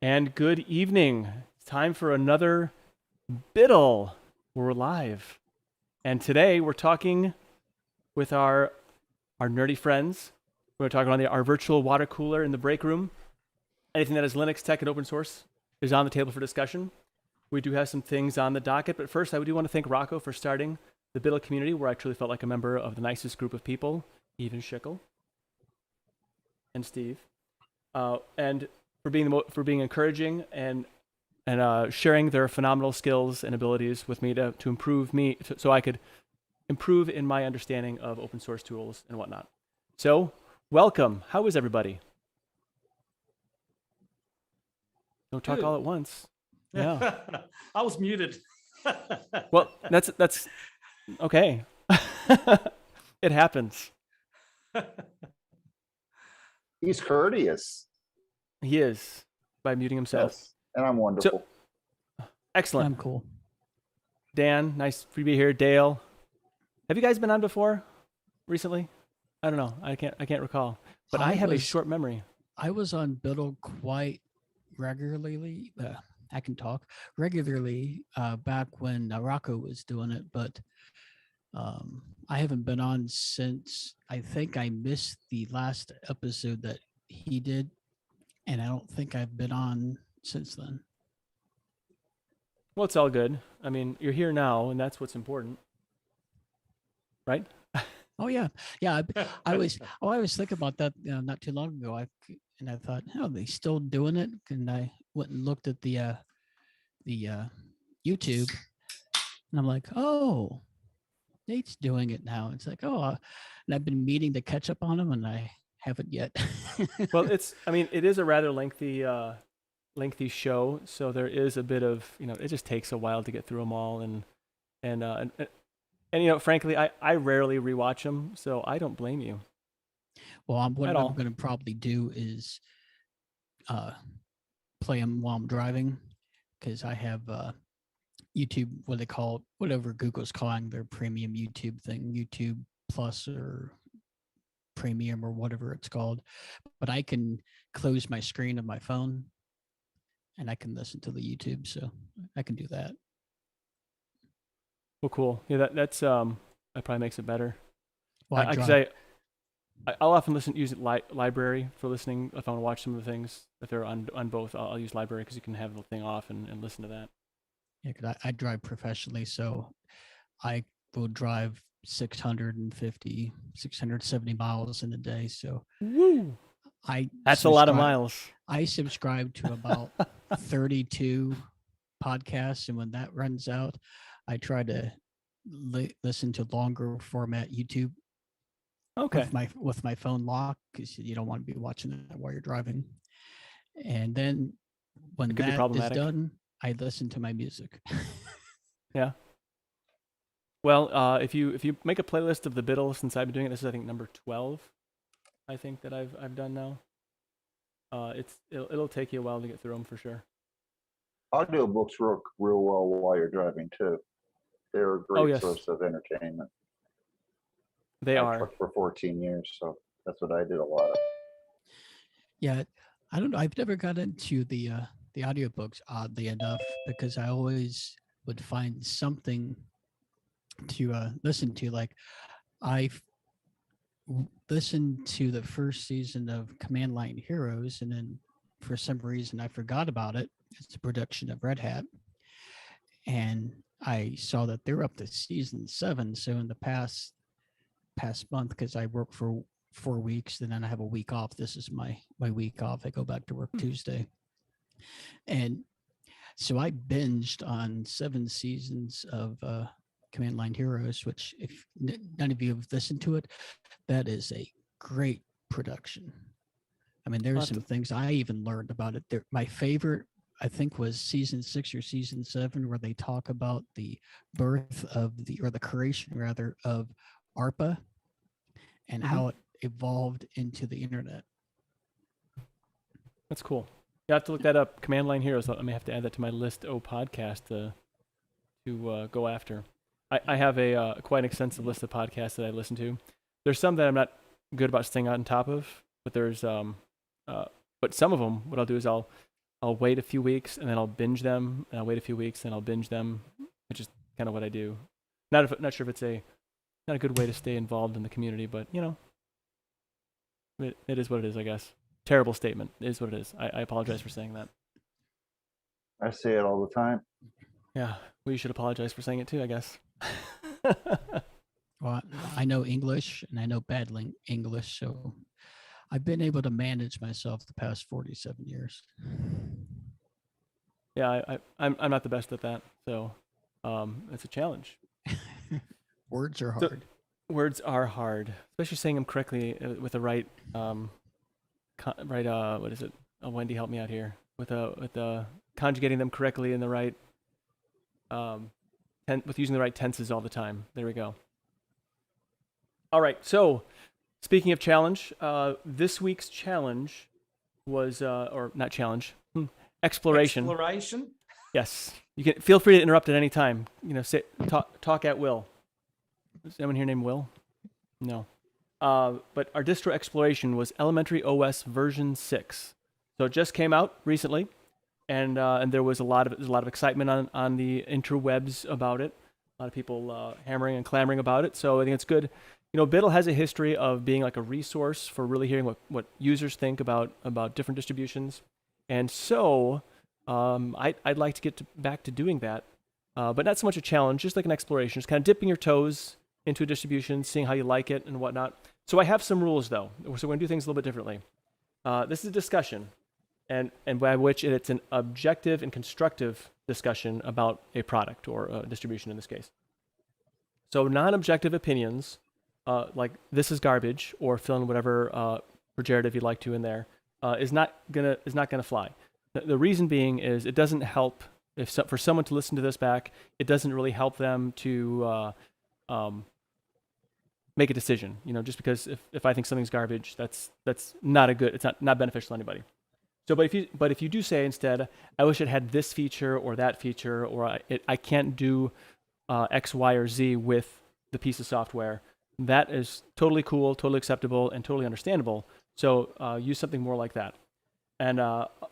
And good evening. It's time for another Biddle. We're live. And today we're talking with our nerdy friends. We're talking about our virtual water cooler in the break room. Anything that is Linux, tech, and open source is on the table for discussion. We do have some things on the docket, but first I do want to thank Rocco for starting the Biddle community, where I truly felt like a member of the nicest group of people, even Schickel and Steve. And for being encouraging and sharing their phenomenal skills and abilities with me to improve me, so I could improve in my understanding of open source tools and whatnot. So, welcome. How is everybody? Don't talk all at once. Yeah. I was muted. Well, that's okay. It happens. He's courteous. He is, by muting himself. Yes, and I'm wonderful. So, excellent. I'm cool. Dan, nice for you to be here. Dale, have you guys been on before recently? I don't know. I can't recall. But I have a short memory. I was on Biddle quite regularly. I can talk regularly back when Rocco was doing it, but I haven't been on since. I think I missed the last episode that he did, and I don't think I've been on since then. Well, it's all good. I mean, you're here now, and that's what's important, right? Oh yeah. I was thinking about that not too long ago. I thought, oh, they still doing it? And I went and looked at the YouTube, and I'm like, oh, Nate's doing it now. It's like, oh, and I've been meaning to catch up on him, and I haven't yet. Well, it is a rather lengthy show, so there is a bit of, it just takes a while to get through them all, and frankly, I rarely rewatch them, so I don't blame you. Well, what I'm going to probably do is play them while I'm driving, because I have YouTube, what they call, whatever Google's calling their premium YouTube thing, YouTube Plus or Premium or whatever it's called. But I can close my screen of my phone and I can listen to the YouTube, so I can do that. Well, cool. Yeah, that probably makes it better. Well, I'll often use library for listening if I want to watch some of the things. If they're on both, I'll use library because you can have the thing off and listen to that. Yeah, because I drive professionally, so I will drive 670 miles in a day. So woo! That's a lot of miles. I subscribe to about 32 podcasts, and when that runs out, I try to listen to longer format YouTube. Okay. With my phone locked, because you don't want to be watching that while you're driving. And then when that is done, I listen to my music. Yeah. Well, if you make a playlist of the Biddle, since I've been doing it, this is I think number 12. I think that I've done now. It'll take you a while to get through them for sure. Audiobooks work real well while you're driving too. They're a great source of entertainment. They are. I worked for 14 years, so that's what I did a lot of. Yeah, I don't know. I've never got into the audiobooks, oddly enough, because I always would find something to listen to. Like, I've listened to the first season of Command Line Heroes, and then for some reason I forgot about it. It's a production of Red Hat, and I saw that they're up to season 7. So in the past month, because I work for 4 weeks, and then I have a week off. This is my week off. I go back to work Tuesday. And so I binged on 7 seasons of Command Line Heroes, which if none of you have listened to it, that is a great production. I mean, there's some things I even learned about it. My favorite, I think, was season 6 or season 7, where they talk about the birth of the creation rather of ARPA and how it evolved into the internet. That's cool. You have to look that up. Command Line Heroes. I may have to add that to my list podcast to go after. I have a quite an extensive list of podcasts that I listen to. There's some that I'm not good about staying on top of, but there's but some of them, what I'll do is I'll I'll wait a few weeks and then I'll binge them, and I'll wait a few weeks and I'll binge them, which is kind of what I do. Not sure if it's not a good way to stay involved in the community, but it is what it is, I guess. Terrible statement. It is what it is. I apologize for saying that. I say it all the time. Yeah, well, you should apologize for saying it too, I guess. Well, I know English and I know bad English, so I've been able to manage myself the past 47 years. Yeah, I'm not the best at that, so it's a challenge. Words are hard. Words are hard, especially saying them correctly with the right what is it? Oh, Wendy, help me out here with conjugating them correctly in the right with using the right tenses all the time. There we go. All right, so speaking of challenge, this week's challenge was or not challenge, exploration. Exploration. Yes, you can feel free to interrupt at any time. Talk at will. Is anyone here named Will? No. But our distro exploration was Elementary OS version 6. So it just came out recently, and there was a lot of excitement on the interwebs about it. A lot of people hammering and clamoring about it. So I think it's good. BDLL has a history of being like a resource for really hearing what users think about different distributions, and so I'd like to get back to doing that, but not so much a challenge, just like an exploration, just kind of dipping your toes into a distribution, seeing how you like it and whatnot. So I have some rules though, so we're going to do things a little bit differently. This is a discussion, and by which it's an objective and constructive discussion about a product or a distribution in this case. So non-objective opinions, like this is garbage, or fill in whatever pejorative you'd like to in there, is not gonna fly. The reason being is it doesn't help for someone to listen to this back. It doesn't really help them to make a decision. Just because if I think something's garbage, that's not it's not beneficial to anybody. So, but if you do say instead, I wish it had this feature or that feature, or I can't do X, Y, or Z with the piece of software, that is totally cool, totally acceptable, and totally understandable. So use something more like that. And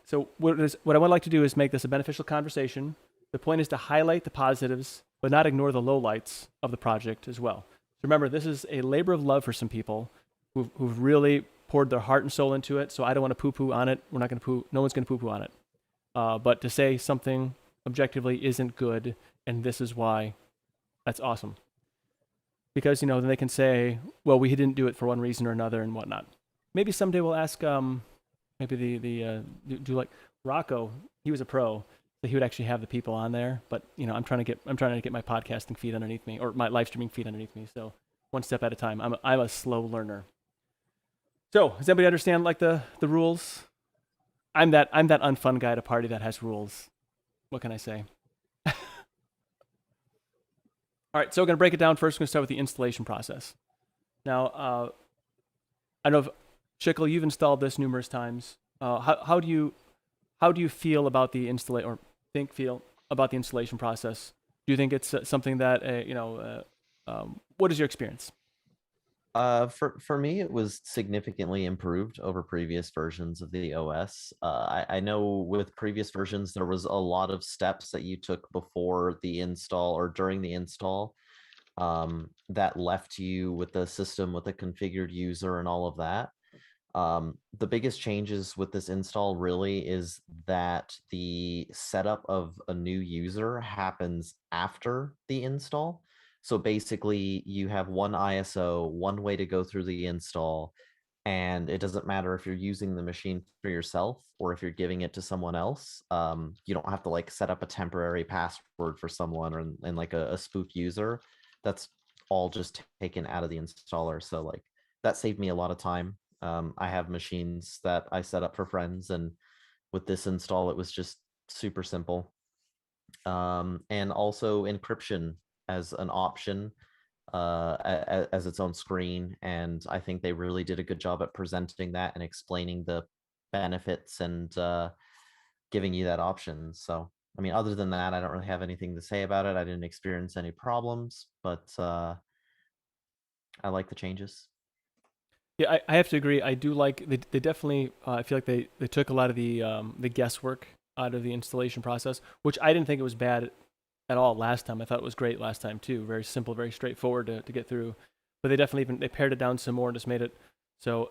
so what I would like to do is make this a beneficial conversation. The point is to highlight the positives, but not ignore the lowlights of the project as well. So remember, this is a labor of love for some people who've really poured their heart and soul into it. So I don't want to poo-poo on it. No one's going to poo-poo on it. But to say something objectively isn't good, and this is why, that's awesome. Because then they can say, well, we didn't do it for one reason or another and whatnot. Maybe someday we'll ask maybe do like Rocco. He was a pro, so he would actually have the people on there. But I'm trying to get my podcasting feed underneath me, or my live streaming feed underneath me. So one step at a time. I'm a slow learner. So does anybody understand like the rules? I'm that unfun guy at a party that has rules. What can I say? All right, so we're going to break it down first. We're going to start with the installation process. Now, I know, Chickle, you've installed this numerous times. How do you feel about the feel about the installation process? Do you think it's something that what is your experience? For me, it was significantly improved over previous versions of the OS. I know with previous versions, there was a lot of steps that you took before the install or during the install that left you with the system with a configured user and all of that. The biggest changes with this install really is that the setup of a new user happens after the install. So basically you have one ISO, one way to go through the install, and it doesn't matter if you're using the machine for yourself or if you're giving it to someone else. You don't have to like set up a temporary password for someone and like a spoof user. That's all just taken out of the installer. So like that saved me a lot of time. I have machines that I set up for friends, and with this install, it was just super simple. And also encryption as an option as its own screen. And I think they really did a good job at presenting that and explaining the benefits and giving you that option. So, I mean, other than that, I don't really have anything to say about it. I didn't experience any problems, but I like the changes. Yeah, I have to agree. I do like they definitely. I feel like they took a lot of the guesswork out of the installation process, which I didn't think it was bad at all last time. I thought it was great last time too. Very simple, very straightforward to get through. But they definitely they pared it down some more and just made it so.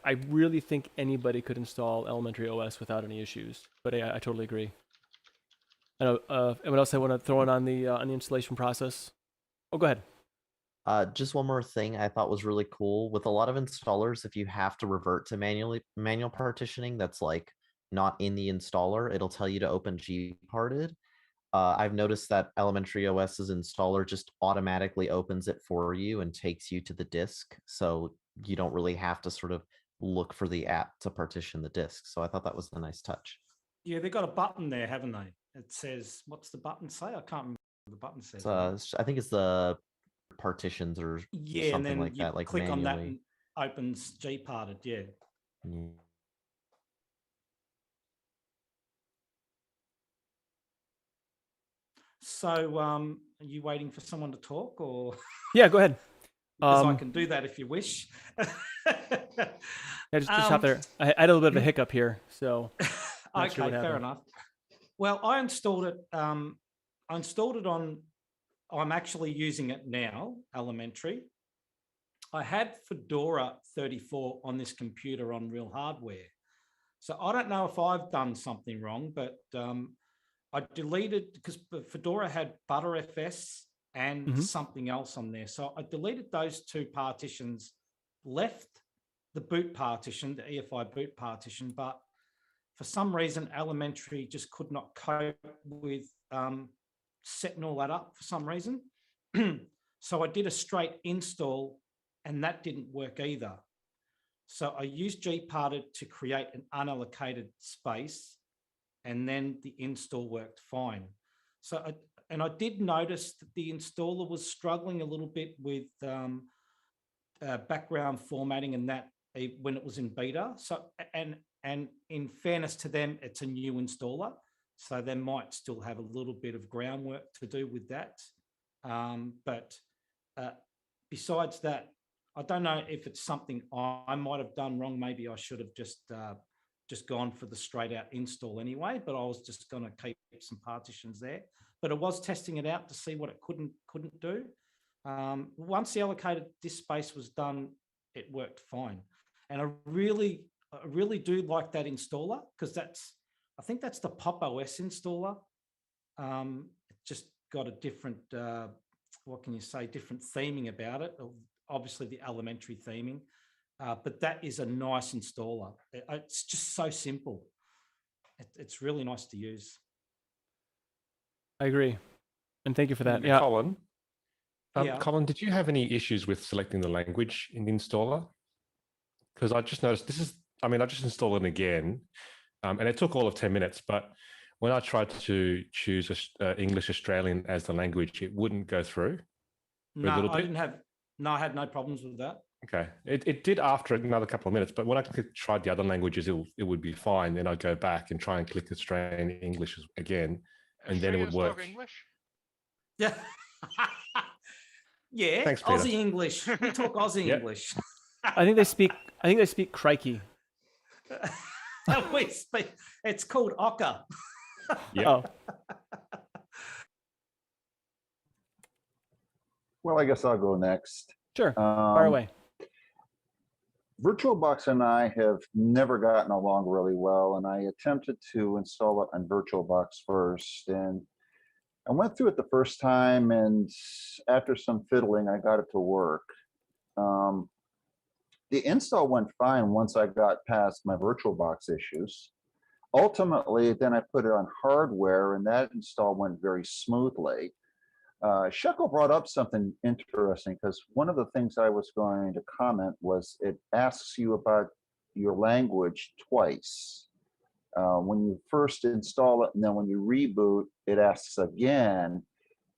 I really think anybody could install Elementary OS without any issues. But yeah, I totally agree. I know. Anyone else I want to throw in on the installation process? Oh, go ahead. Just one more thing I thought was really cool. With a lot of installers, if you have to revert to manual partitioning, that's like not in the installer, it'll tell you to open gparted. I've noticed that Elementary OS's installer just automatically opens it for you and takes you to the disk, so you don't really have to sort of look for the app to partition the disk. So I thought that was a nice touch. Yeah, they've got a button there, haven't they? It says, what's the button say? I can't remember what the button says. I think it's the partitions or yeah, something and then like you that, like click manually. on that and opens gparted. Yeah. Yeah. So, are you waiting for someone to talk, or? Yeah, go ahead. Because I can do that if you wish. Yeah, just hop there. I had a little bit of a hiccup here, so. Okay, fair enough. Well, I installed it. I installed it on. I'm actually using it now, Elementary. I had Fedora 34 on this computer on real hardware. So I don't know if I've done something wrong, but I deleted, because Fedora had ButterFS and something else on there. So I deleted those two partitions, left the boot partition, the EFI boot partition, but for some reason, Elementary just could not cope with setting all that up for some reason. So I did a straight install and that didn't work either. So I used gparted to create an unallocated space, and then the install worked fine. So I did notice that the installer was struggling a little bit with background formatting and that when it was in beta. So and in fairness to them, it's a new installer, so they might still have a little bit of groundwork to do with that. But besides that, I don't know if it's something I might have done wrong. Maybe I should have just gone for the straight out install anyway, but I was just going to keep some partitions there. But I was testing it out to see what it couldn't do. Once the allocated disk space was done, it worked fine. And I really do like that installer, because I think that's the Pop OS installer. It just got a different, what can you say, different theming about it. Obviously the Elementary theming, but that is a nice installer. It's just so simple. It's really nice to use. I agree. And thank you for that. Yeah. Colin, Yeah. Colin, did you have any issues with selecting the language in the installer? Because I just noticed I just installed it again, and it took all of 10 minutes, but when I tried to choose English Australian as the language, it wouldn't go through. No, I had no problems with that. Okay. It did after another couple of minutes, but when I tried the other languages, it would be fine. Then I'd go back and try and click Australian English again, and then it would work. English? Yeah. Yeah. Thanks, Peter. Aussie English. We talk Aussie Yep. English. I think they speak crikey. It's called Ocker. Yeah. Oh, Well, I guess I'll go next. sure. Fire away. VirtualBox and I have never gotten along really well, and I attempted to install it on VirtualBox first, and I went through it the first time, and after some fiddling, I got it to work. The install went fine once I got past my VirtualBox issues. Ultimately, then I put it on hardware, and that install went very smoothly. Shekel brought up something interesting, because one of the things I was going to comment was it asks you about your language twice. When you first install it, and then when you reboot, it asks again.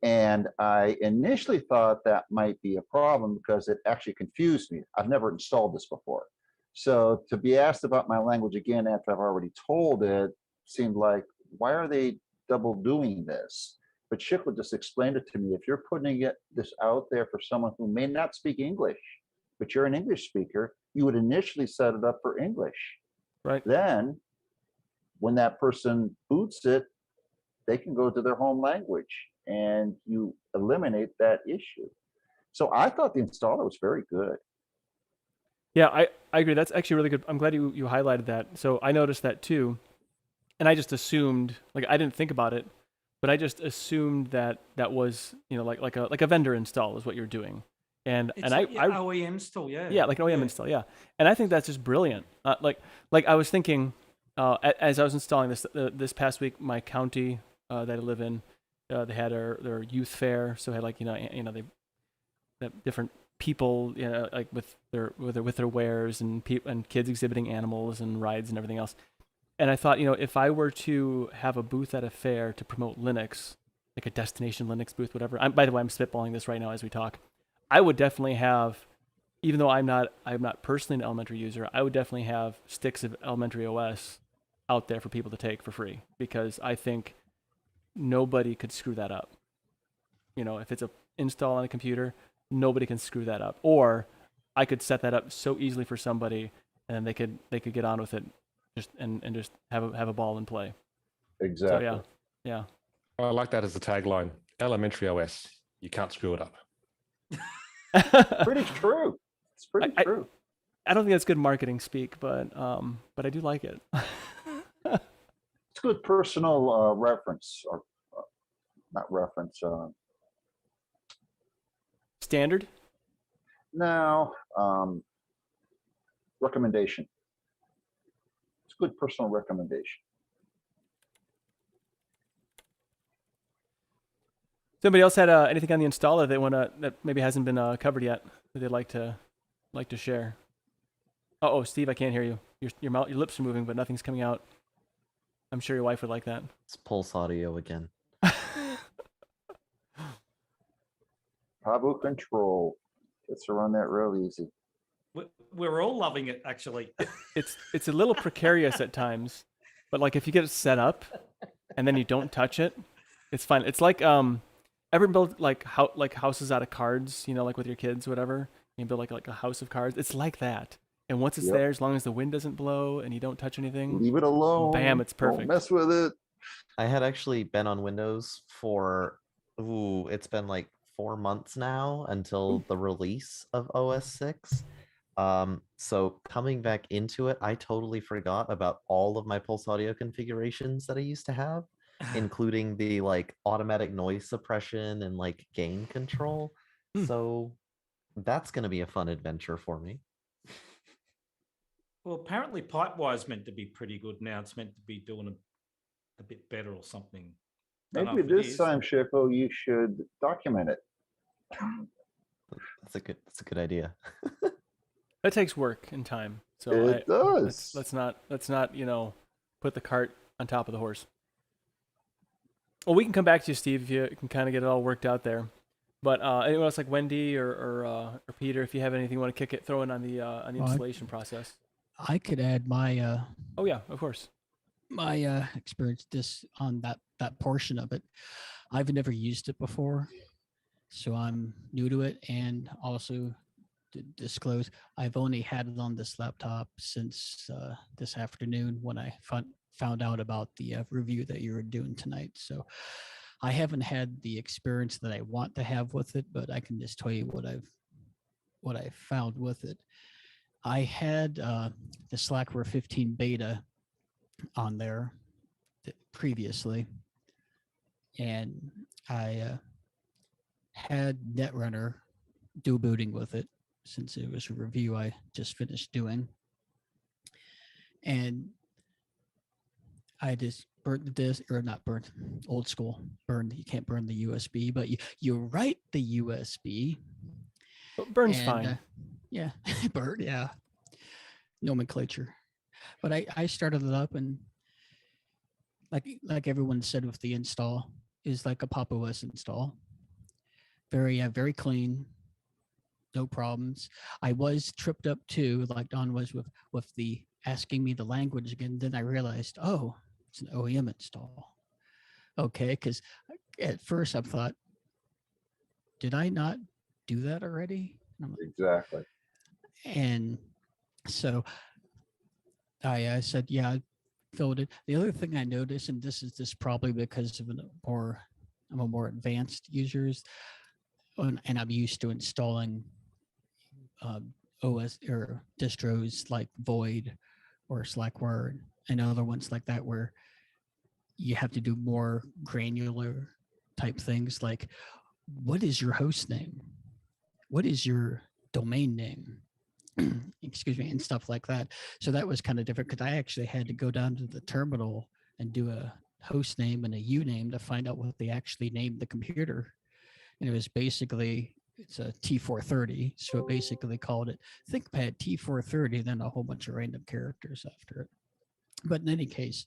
And I initially thought that might be a problem because it actually confused me. I've never installed this before. So to be asked about my language again after I've already told it seemed like, why are they double doing this? But Shekel just explained it to me. If you're putting this out there for someone who may not speak English, but you're an English speaker, you would initially set it up for English. Right. Then when that person boots it, they can go to their home language and you eliminate that issue. So I thought the installer was very good. Yeah, I agree. That's actually really good. I'm glad you highlighted that. So I noticed that too. And I just assumed, like, I didn't think about it, but I just assumed that that was, like a vendor install is what you're doing. And It's I OEM still, yeah. yeah, like an OEM install, yeah. And I think that's just brilliant. Like I was thinking, as I was installing this this past week, my county that I live in, they had their youth fair, so had like they different people, like with their wares and and kids exhibiting animals and rides and everything else. And I thought, if I were to have a booth at a fair to promote Linux, like a destination Linux booth, whatever. By the way, I'm spitballing this right now as we talk. I would definitely have, even though I'm not personally an elementary user, I would definitely have sticks of elementary OS out there for people to take for free, because I think nobody could screw that up. If it's a install on a computer, nobody can screw that up. Or I could set that up so easily for somebody, and they could get on with it, just have a ball and play. Exactly. So yeah. I like that as a tagline. Elementary OS, you can't screw it up. Pretty true. It's pretty true. I don't think that's good marketing speak, but I do like it. It's good personal reference, or not reference. Standard? No, recommendation. It's good personal recommendation. Somebody else had anything on the installer they want to, that maybe hasn't been covered yet, that they'd like to share? Oh, Steve, I can't hear you. Your mouth, your lips are moving, but nothing's coming out. I'm sure your wife would like that. It's pulse audio again. Pablo control gets to run that real easy. We're all loving it, actually. It's a little precarious at times, but like if you get it set up and then you don't touch it, it's fine. It's like ever build like houses out of cards, like with your kids, whatever. You build like a house of cards. It's like that. And once it's there, as long as the wind doesn't blow and you don't touch anything, leave it alone. Bam, it's perfect. Don't mess with it. I had actually been on Windows for, it's been like 4 months now until the release of OS 6. So coming back into it, I totally forgot about all of my Pulse Audio configurations that I used to have, including the like automatic noise suppression and like gain control. So that's going to be a fun adventure for me. Well, apparently Pipewire's meant to be pretty good now. It's meant to be doing a bit better or something. Maybe this time, Shippo, you should document it. That's a good idea. That takes work and time. So it does. Let's not put the cart on top of the horse. Well, we can come back to you, Steve, if you can kind of get it all worked out there. But anyone else like Wendy or Peter, if you have anything you want to throw in on the installation process. I could add my oh yeah, of course. My experience on that portion of it. I've never used it before, so I'm new to it. And also to disclose, I've only had it on this laptop since this afternoon when I found out about the review that you were doing tonight. So I haven't had the experience that I want to have with it, but I can just tell you what I found with it. I had the Slackware 15 beta on there previously, and I had Netrunner do booting with it since it was a review I just finished doing, and I just burnt the disk, or not burnt, old school, burned. You can't burn the USB, but you write the USB. But burn's fine. Yeah, burn, yeah. Nomenclature. But I started it up, and like everyone said with the install, is like a Pop! OS install. Very clean, no problems. I was tripped up too, like Don was with the asking me the language again. Then I realized, oh, it's an OEM install. Okay, because at first I thought, did I not do that already? Exactly. And so I said, yeah, filled it. The other thing I noticed, and this is probably because of I'm a more advanced users, and I'm used to installing OS or distros like Void or Slackware and other ones like that, where you have to do more granular type things like, what is your host name? What is your domain name? Excuse me, and stuff like that. So that was kind of different because I actually had to go down to the terminal and do a host name and a uname to find out what they actually named the computer. And it was basically, it's a T430. So it basically called it ThinkPad T430, then a whole bunch of random characters after it. But in any case,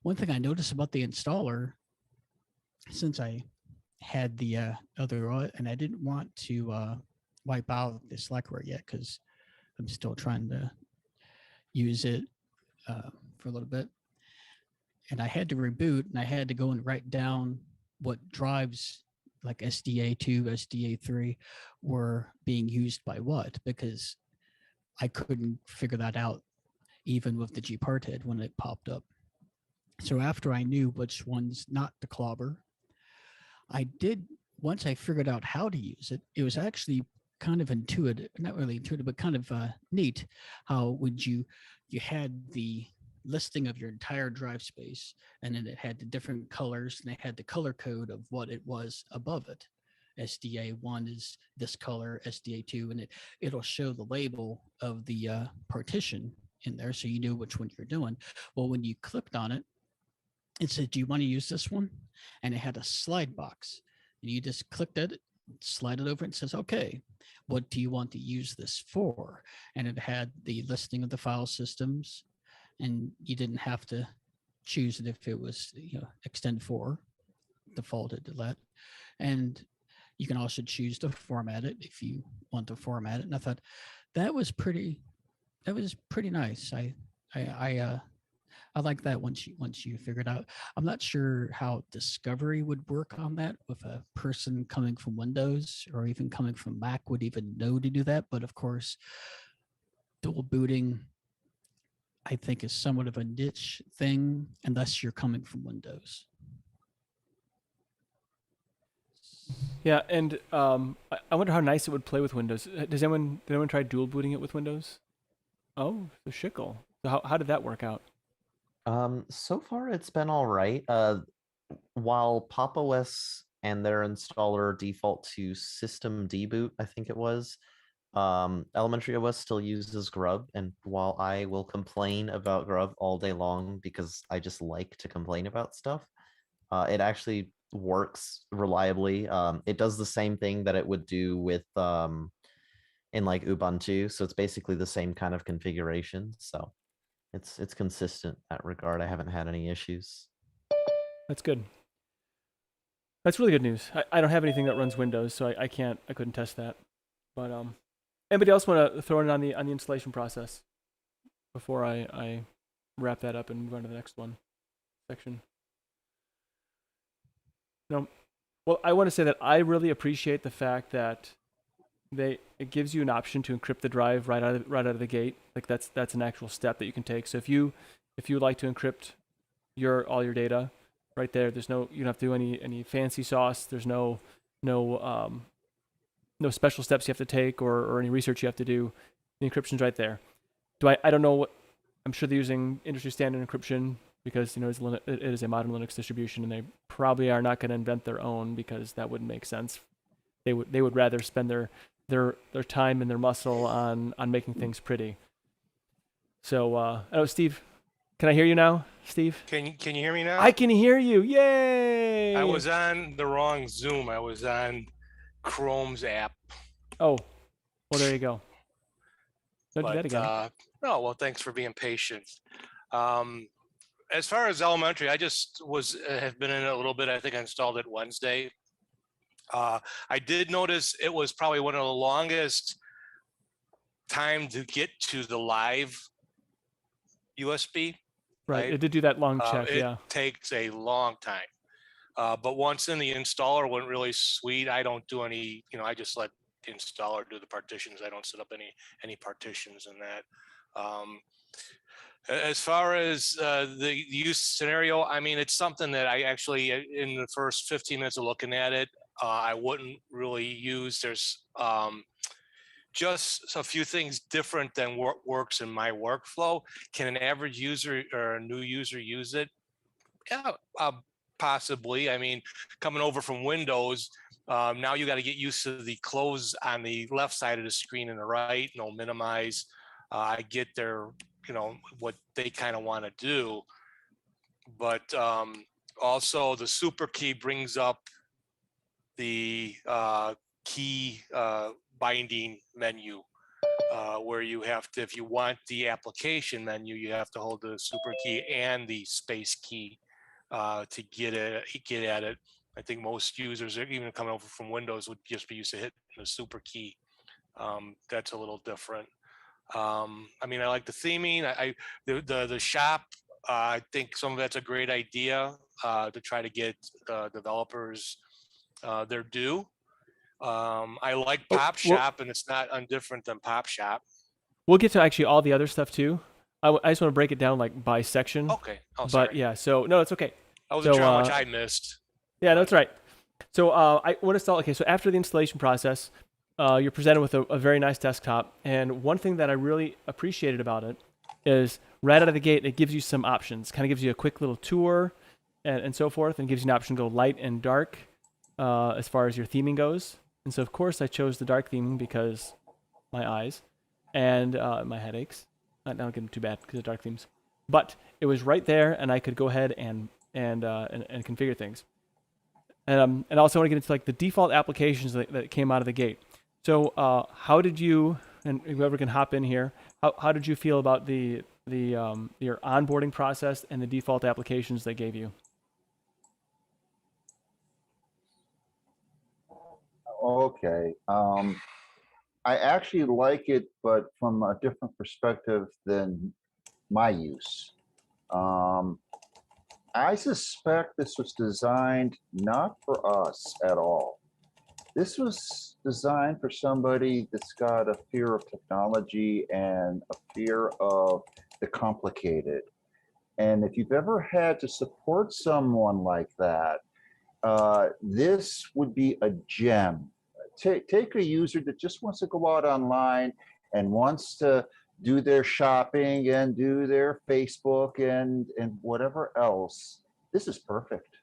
one thing I noticed about the installer, since I had the other, and I didn't want to wipe out the Slackware yet because I'm still trying to use it for a little bit. And I had to reboot, and I had to go and write down what drives like SDA2, SDA3 were being used by what, because I couldn't figure that out even with the gparted when it popped up. So after I knew which ones not to clobber, I did, once I figured out how to use it, it was actually kind of intuitive, not really intuitive, but kind of neat. How would you had the listing of your entire drive space, and then it had the different colors, and it had the color code of what it was above it. SDA1 is this color, SDA2, and it'll show the label of the partition in there, so you knew which one you're doing. Well, when you clicked on it, it said, do you want to use this one? And it had a slide box, and you just clicked it, slide it over, and it says, okay, what do you want to use this for? And it had the listing of the file systems, and you didn't have to choose it if it was, extend for, defaulted to that. And you can also choose to format it if you want to format it. And I thought that was pretty nice. I like that once you figure it out. I'm not sure how discovery would work on that with a person coming from Windows or even coming from Mac would even know to do that. But of course, dual booting, I think, is somewhat of a niche thing unless you're coming from Windows. Yeah, and I wonder how nice it would play with Windows. Did anyone try dual booting it with Windows? Oh, the shickle. So how did that work out? So far it's been all right. While Pop! OS and their installer default to system deboot, I think it was, Elementary OS still uses Grub, and while I will complain about Grub all day long because I just like to complain about stuff, it actually works reliably. It does the same thing that it would do with in like Ubuntu, so it's basically the same kind of configuration. So it's consistent in that regard. I haven't had any issues. That's good. That's really good news. I don't have anything that runs Windows, so I couldn't test that. But anybody else want to throw in on the installation process before I wrap that up and move on to the next section? No. Well, I want to say that I really appreciate the fact that it gives you an option to encrypt the drive right out of the gate. Like that's an actual step that you can take. So if you like to encrypt all your data right there, you don't have to do any fancy sauce. There's no special steps you have to take or any research you have to do. The encryption's right there. I don't know what, I'm sure they're using industry standard encryption because it is a modern Linux distribution, and they probably are not going to invent their own because that wouldn't make sense. They would rather spend their time and their muscle on making things pretty. So Steve, can I hear you now, Steve? Can you hear me now? I can hear you. Yay! I was on the wrong Zoom. I was on Chrome's app. Oh, well, there you go. Don't do that again. Well, thanks for being patient. As far as elementary, I just have been in it a little bit. I think I installed it Wednesday. I did notice it was probably one of the longest time to get to the live USB. Right. It did do that long check. It yeah. takes a long time. But once in the installer went really sweet. I don't do any, I just let the installer do the partitions. I don't set up any partitions in that. As far as the use scenario, I mean, it's something that I actually, in the first 15 minutes of looking at it, I wouldn't really use. There's just a few things different than what works in my workflow. Can an average user or a new user use it? Yeah, possibly. I mean, coming over from Windows, now you got to get used to the close on the left side of the screen and the right, minimize. I get their, what they kind of want to do. But also the super key brings up the key binding menu where you have to, if you want the application menu, you have to hold the super key and the space key to get at it. I think most users, even coming over from Windows, would just be used to hitting the super key. That's a little different. I mean, I like the theming. The shop. I think some of that's a great idea to try to get developers their due. I like Pop Shop, and it's not undifferent than Pop Shop. We'll get to actually all the other stuff too. I just want to break it down like by section. Okay. Oh, sorry. But yeah, so no, it's okay. I wasn't sure how much I missed. Yeah, no, it's right. So I want to start. Okay, so after the installation process, you're presented with a very nice desktop, and one thing that I really appreciated about it is right out of the gate, it gives you some options. Kind of gives you a quick little tour and so forth, and gives you an option to go light and dark as far as your theming goes. And so, of course, I chose the dark theming because my eyes and my headaches. Not getting too bad because of dark themes, but it was right there, and I could go ahead and configure things. And also I want to get into like the default applications that came out of the gate. So how did you, and whoever can hop in here, how did you feel about your onboarding process and the default applications they gave you? Okay. I actually like it, but from a different perspective than my use. I suspect this was designed not for us at all. This was designed for somebody that's got a fear of technology and a fear of the complicated. And if you've ever had to support someone like that, this would be a gem. Take a user that just wants to go out online and wants to do their shopping and do their Facebook and whatever else. This is perfect.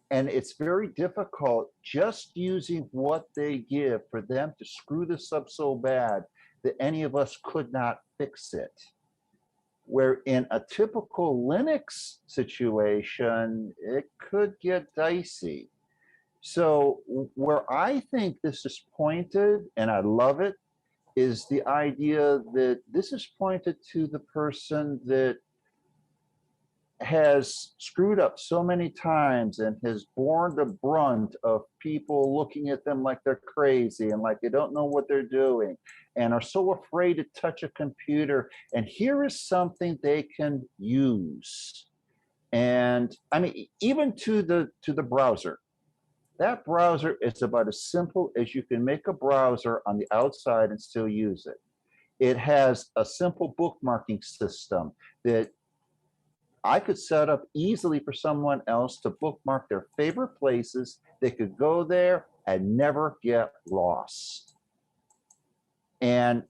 And it's very difficult just using what they give for them to screw this up so bad that any of us could not fix it. Where in a typical Linux situation, it could get dicey. So where I think this is pointed, and I love it, is the idea that this is pointed to the person that has screwed up so many times and has borne the brunt of people looking at them like they're crazy and like they don't know what they're doing and are so afraid to touch a computer. And here is something they can use. And I mean, even to the browser. That browser is about as simple as you can make a browser on the outside and still use it. It has a simple bookmarking system that I could set up easily for someone else to bookmark their favorite places. They could go there and never get lost. And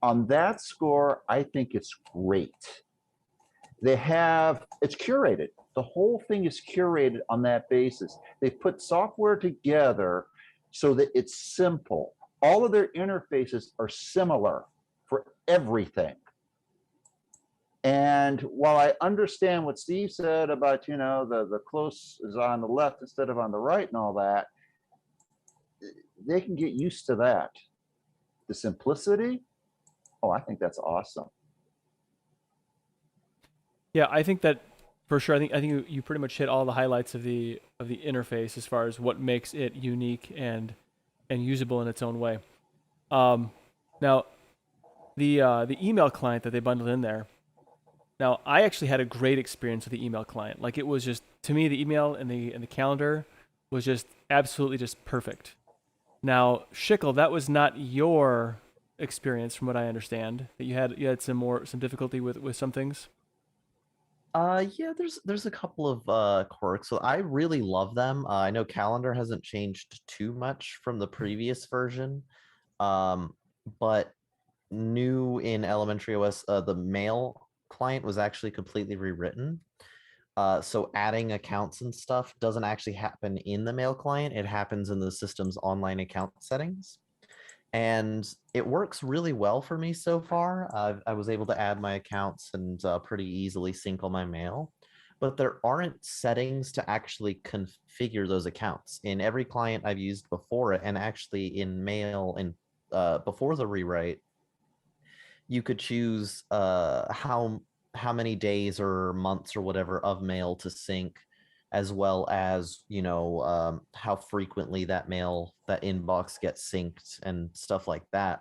on that score, I think it's great. It's curated. The whole thing is curated on that basis. They put software together so that it's simple. All of their interfaces are similar for everything. And while I understand what Steve said about, the close is on the left instead of on the right and all that, they can get used to that. The simplicity, I think that's awesome. Yeah, I think that for sure. I think you pretty much hit all the highlights of the interface as far as what makes it unique and usable in its own way. Now, the email client that they bundled in there. Now, I actually had a great experience with the email client. Like, it was just, to me, the email and the calendar was just absolutely just perfect. Now, Schickel, that was not your experience, from what I understand, that you had some difficulty with some things. Yeah, there's a couple of quirks. So I really love them. I know calendar hasn't changed too much from the previous version. But new in elementary OS, the mail client was actually completely rewritten. So adding accounts and stuff doesn't actually happen in the mail client. It happens in the system's online account settings. And it works really well for me so far. I was able to add my accounts and pretty easily sync all my mail. But there aren't settings to actually configure those accounts. In every client I've used before it, and actually in mail and before the rewrite, you could choose how many days or months or whatever of mail to sync, as well as how frequently that inbox gets synced and stuff like that.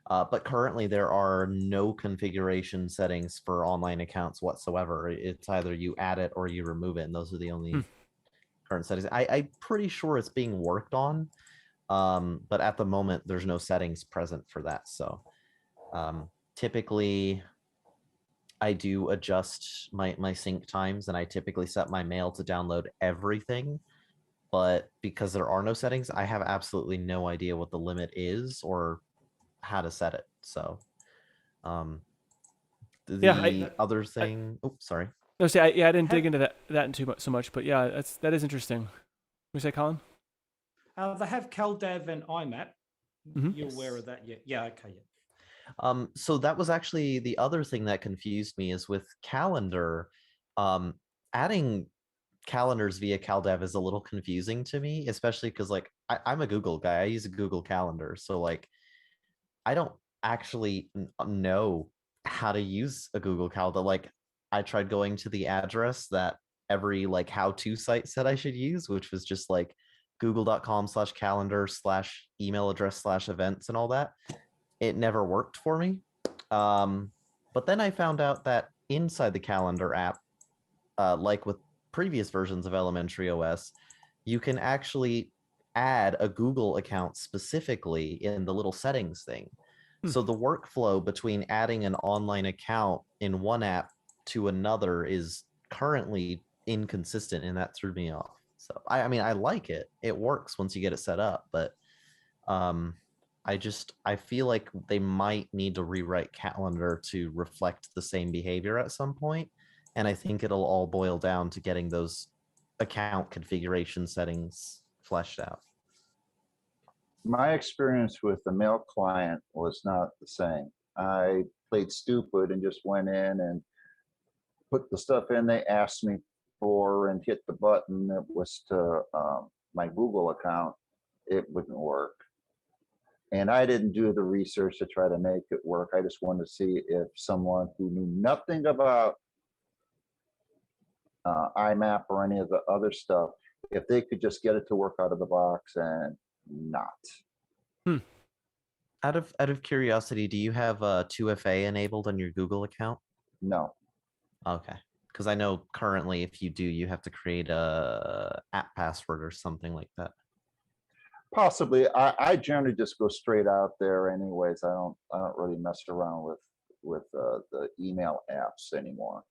But currently there are no configuration settings for online accounts whatsoever. It's either you add it or you remove it, and those are the only current settings. I'm pretty sure it's being worked on, but at the moment there's no settings present for that. So typically I do adjust my sync times, and I typically set my mail to download everything. But because there are no settings, I have absolutely no idea what the limit is or how to set it. So the other thing, sorry. No, see, I didn't dig into that too much so much, but yeah, that is interesting. What you say, Colin? They have CalDAV and IMAP. Mm-hmm. You're aware of that? Yeah. Okay. Yeah. So that was actually the other thing that confused me is with calendar, adding calendars via CalDAV is a little confusing to me, especially because like I'm a Google guy. I use a Google Calendar. So like I don't actually know how to use a Google Calendar. Like I tried going to the address that every like how-to site said I should use, which was just like google.com/calendar/email address/events and all that. It never worked for me. But then I found out that inside the calendar app, like with previous versions of elementary OS, you can actually add a Google account specifically in the little settings thing. So the workflow between adding an online account in one app to another is currently inconsistent, and that threw me off. So I mean, I like it. It works once you get it set up, but I feel like they might need to rewrite calendar to reflect the same behavior at some point. And I think it'll all boil down to getting those account configuration settings fleshed out. My experience with the mail client was not the same. I played stupid and just went in and put the stuff in they asked me for and hit the button that was to my Google account. It wouldn't work. And I didn't do the research to try to make it work. I just wanted to see if someone who knew nothing about IMAP or any of the other stuff, if they could just get it to work out of the box, and not. Out of curiosity, do you have 2FA enabled on your Google account? No. Okay, because I know currently if you do, you have to create a app password or something like that. Possibly. I generally just go straight out there anyways. I don't really mess around with the email apps anymore,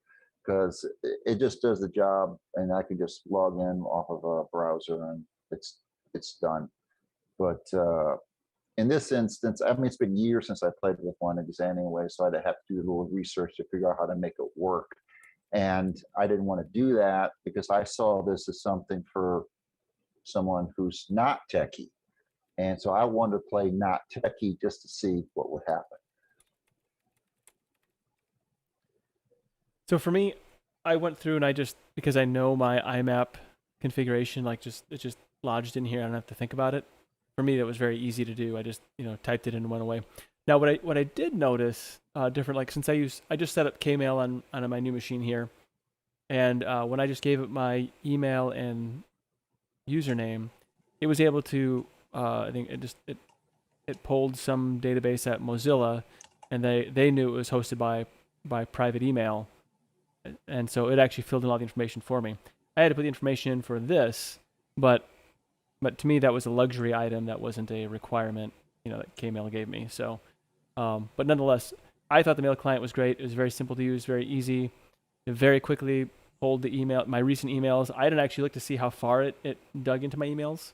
because it just does the job, and I can just log in off of a browser and it's done. But in this instance, I mean, it's been years since I played with one of these anyway, so I'd have to do a little research to figure out how to make it work. And I didn't want to do that because I saw this as something for someone who's not techie. And so I wanted to play not techie just to see what would happen. So for me, I went through and because I know my IMAP configuration, like it just lodged in here. I don't have to think about it. For me, that was very easy to do. I just, typed it in and went away. Now, what I did notice different, like since I just set up Kmail on my new machine here, and when I just gave it my email and username, it was able to, I think it pulled some database at Mozilla, and they knew it was hosted by private email, and so it actually filled in all the information for me. I had to put the information in for this, but to me that was a luxury item. That wasn't a requirement, that Kmail gave me. So But nonetheless, I thought the mail client was great. It was very simple to use, very easy. It very quickly pulled the email, my recent emails. I didn't actually look to see how far it dug into my emails,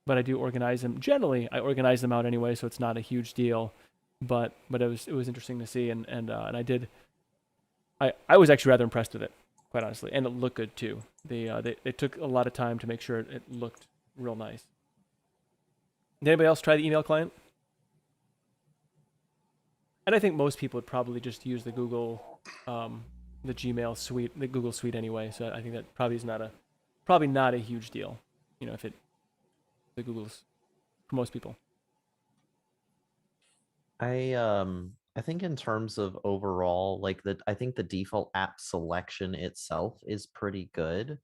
but I do organize them. Generally, I organize them out anyway, so it's not a huge deal. But it was interesting to see, and I was actually rather impressed with it, quite honestly, and it looked good too. They took a lot of time to make sure it looked real nice. Did anybody else try the email client? And I think most people would probably just use the Google, the Gmail suite, the Google suite anyway. So I think that probably not a huge deal, if the Google's for most people. I think in terms of overall, I think the default app selection itself is pretty good.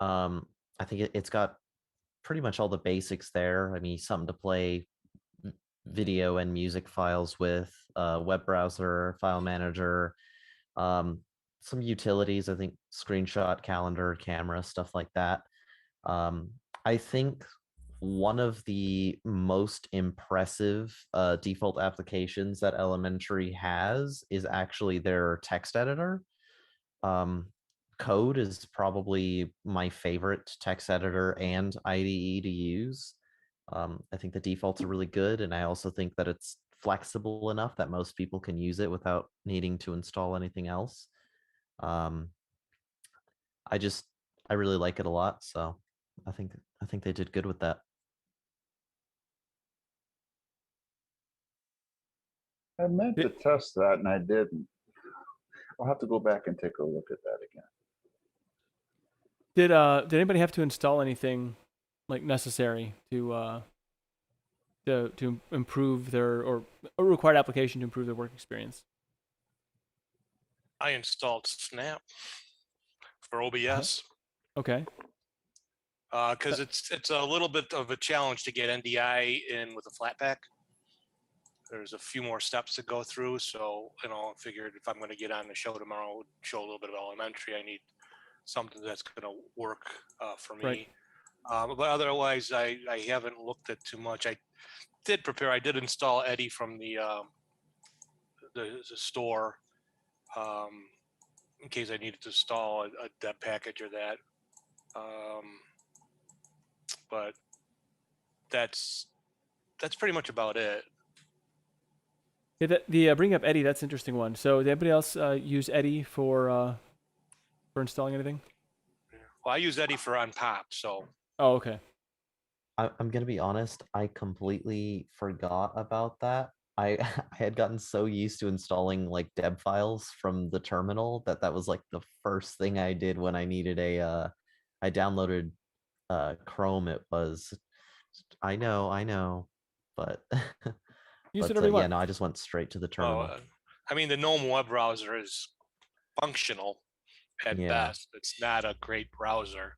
I think it's got pretty much all the basics there. I mean, something to play video and music files with, web browser, file manager, some utilities, I think screenshot, calendar, camera, stuff like that. I think one of the most impressive default applications that Elementary has is actually their text editor. Code is probably my favorite text editor and IDE to use. I think the defaults are really good, and I also think that it's flexible enough that most people can use it without needing to install anything else. I really like it a lot, so I think they did good with that. I meant to test that and I didn't. I'll have to go back and take a look at that again. Did anybody have to install anything like necessary to improve their, or a required application to improve their work experience? I installed Snap for OBS. Okay. Because it's a little bit of a challenge to get NDI in with a Flatpak. There's a few more steps to go through, so I figured if I'm going to get on the show tomorrow, show a little bit of elementary, I need something that's going to work for me. Right. But otherwise, I haven't looked at too much. I did install Eddie from the store in case I needed to install a deb package or that. But that's pretty much about it. Yeah, bring up Eddie. That's an interesting one. So, did anybody else use Eddie for installing anything? Well, I use Eddie for Unpop, so. Oh, okay. I'm gonna be honest, I completely forgot about that. I had gotten so used to installing like deb files from the terminal that was like the first thing I did when I needed I downloaded Chrome. It was, I know, but Use but whatever you yeah, want. no, I just went straight to the terminal. I mean, the GNOME web browser is functional at Yeah. best. It's not a great browser.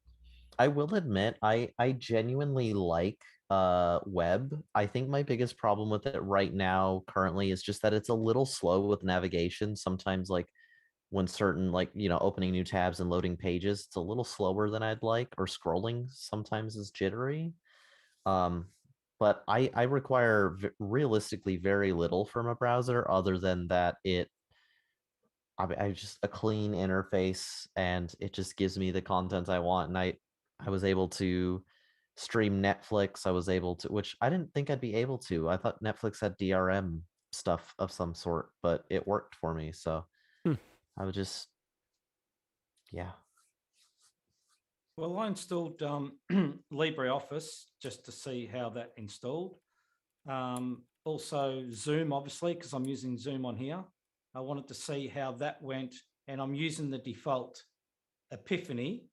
I will admit, I genuinely like web. I think my biggest problem with it right now currently is just that it's a little slow with navigation. Sometimes like when certain opening new tabs and loading pages, it's a little slower than I'd like, or scrolling sometimes is jittery. But I require realistically very little from a browser other than that I just a clean interface, and it just gives me the content I want. And I was able to stream Netflix. I was able to, which I didn't think I'd be able to. I thought Netflix had DRM stuff of some sort, but it worked for me. So I would just, yeah. Well, I installed LibreOffice just to see how that installed. Also Zoom, obviously, because I'm using Zoom on here. I wanted to see how that went, and I'm using the default Epiphany.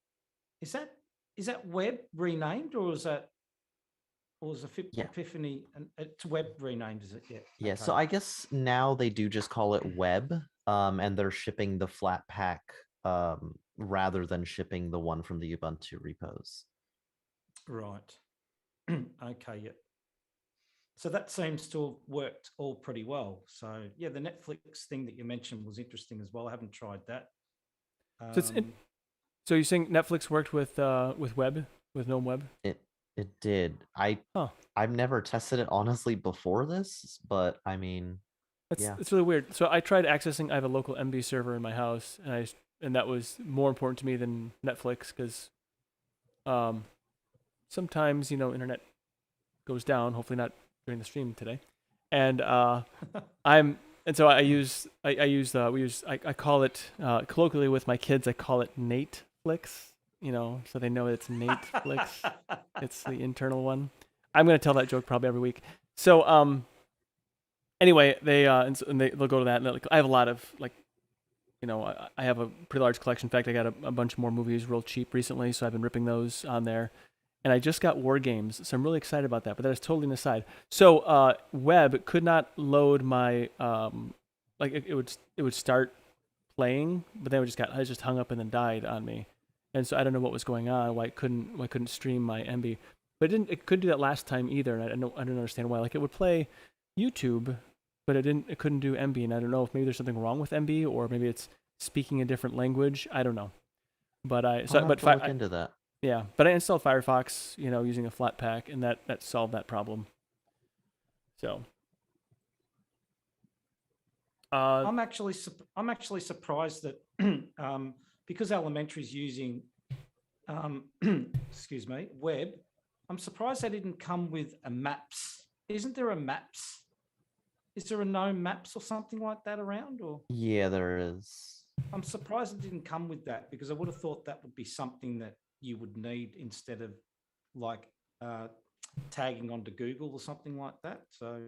Is that web renamed, or is Epiphany and it's web renamed? Is it? Yeah. Yeah. Okay. So I guess now they do just call it web, and they're shipping the Flatpak rather than shipping the one from the Ubuntu repos. Right. Okay. Yeah. So that seems to have worked all pretty well. So yeah, the Netflix thing that you mentioned was interesting as well. I haven't tried that. So you're saying Netflix worked with web, with GNOME Web? It did. I've never tested it honestly before this, but I mean, It's really weird. So I tried accessing. I have a local MB server in my house, and that was more important to me than Netflix because sometimes internet goes down. Hopefully not during the stream today, and so I call it colloquially with my kids. I call it Nateflix. So they know it's Nateflix. It's the internal one. I'm gonna tell that joke probably every week. So anyway, they'll go to that. And I have a lot of I have a pretty large collection. In fact, I got a bunch more movies real cheap recently, so I've been ripping those on there. And I just got War Games, so I'm really excited about that. But that is totally an aside. So web could not load my it would start playing, but then I just hung up and then died on me. And so I don't know what was going on. Why it couldn't stream my MB, but it couldn't do that last time either. And I don't understand why. Like it would play YouTube, but it couldn't do MB. And I don't know if maybe there's something wrong with MB or maybe it's speaking a different language. I don't know. But look into that. Yeah, but I installed Firefox, using a Flatpak, and that solved that problem. So, I'm actually surprised that because Elementary is using, excuse me, web. I'm surprised they didn't come with a maps. Isn't there a maps? Is there a no maps or something like that around? Or yeah, there is. I'm surprised it didn't come with that because I would have thought that would be something that you would need instead of like tagging onto Google or something like that. So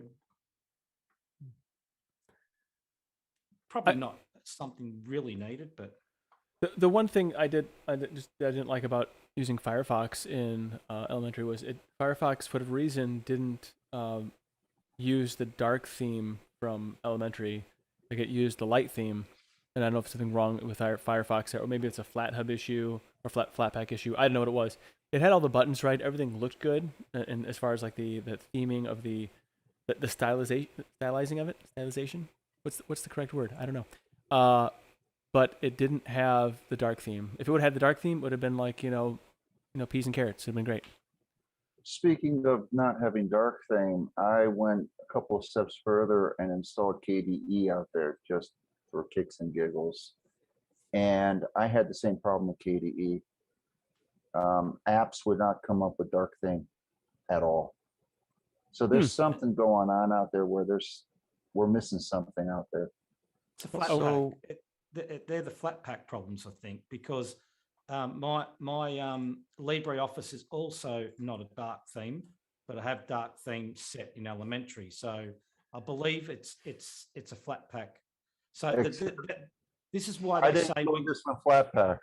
probably not something really needed, but the one thing I didn't like about using Firefox in Elementary was Firefox for whatever reason didn't use the dark theme from Elementary. Like it used the light theme, and I don't know if there's something wrong with our Firefox or maybe it's a FlatHub issue or Flatpak issue. I don't know what it was. It had all the buttons right. Everything looked good, and as far as like the theming of the stylizing of it, stylization. What's the correct word? I don't know. But it didn't have the dark theme. If it would have had the dark theme, it would have been like peas and carrots. It'd been great. Speaking of not having dark theme, I went a couple of steps further and installed KDE out there just for kicks and giggles. And I had the same problem with KDE. Apps would not come up with dark theme at all. So there's something going on out there where we're missing something out there. it's a flat pack. They're the Flatpak problems, I think, because my LibreOffice is also not a dark theme, but I have dark theme set in Elementary. So I believe it's a Flatpak. So this is why they say this one Flatpak.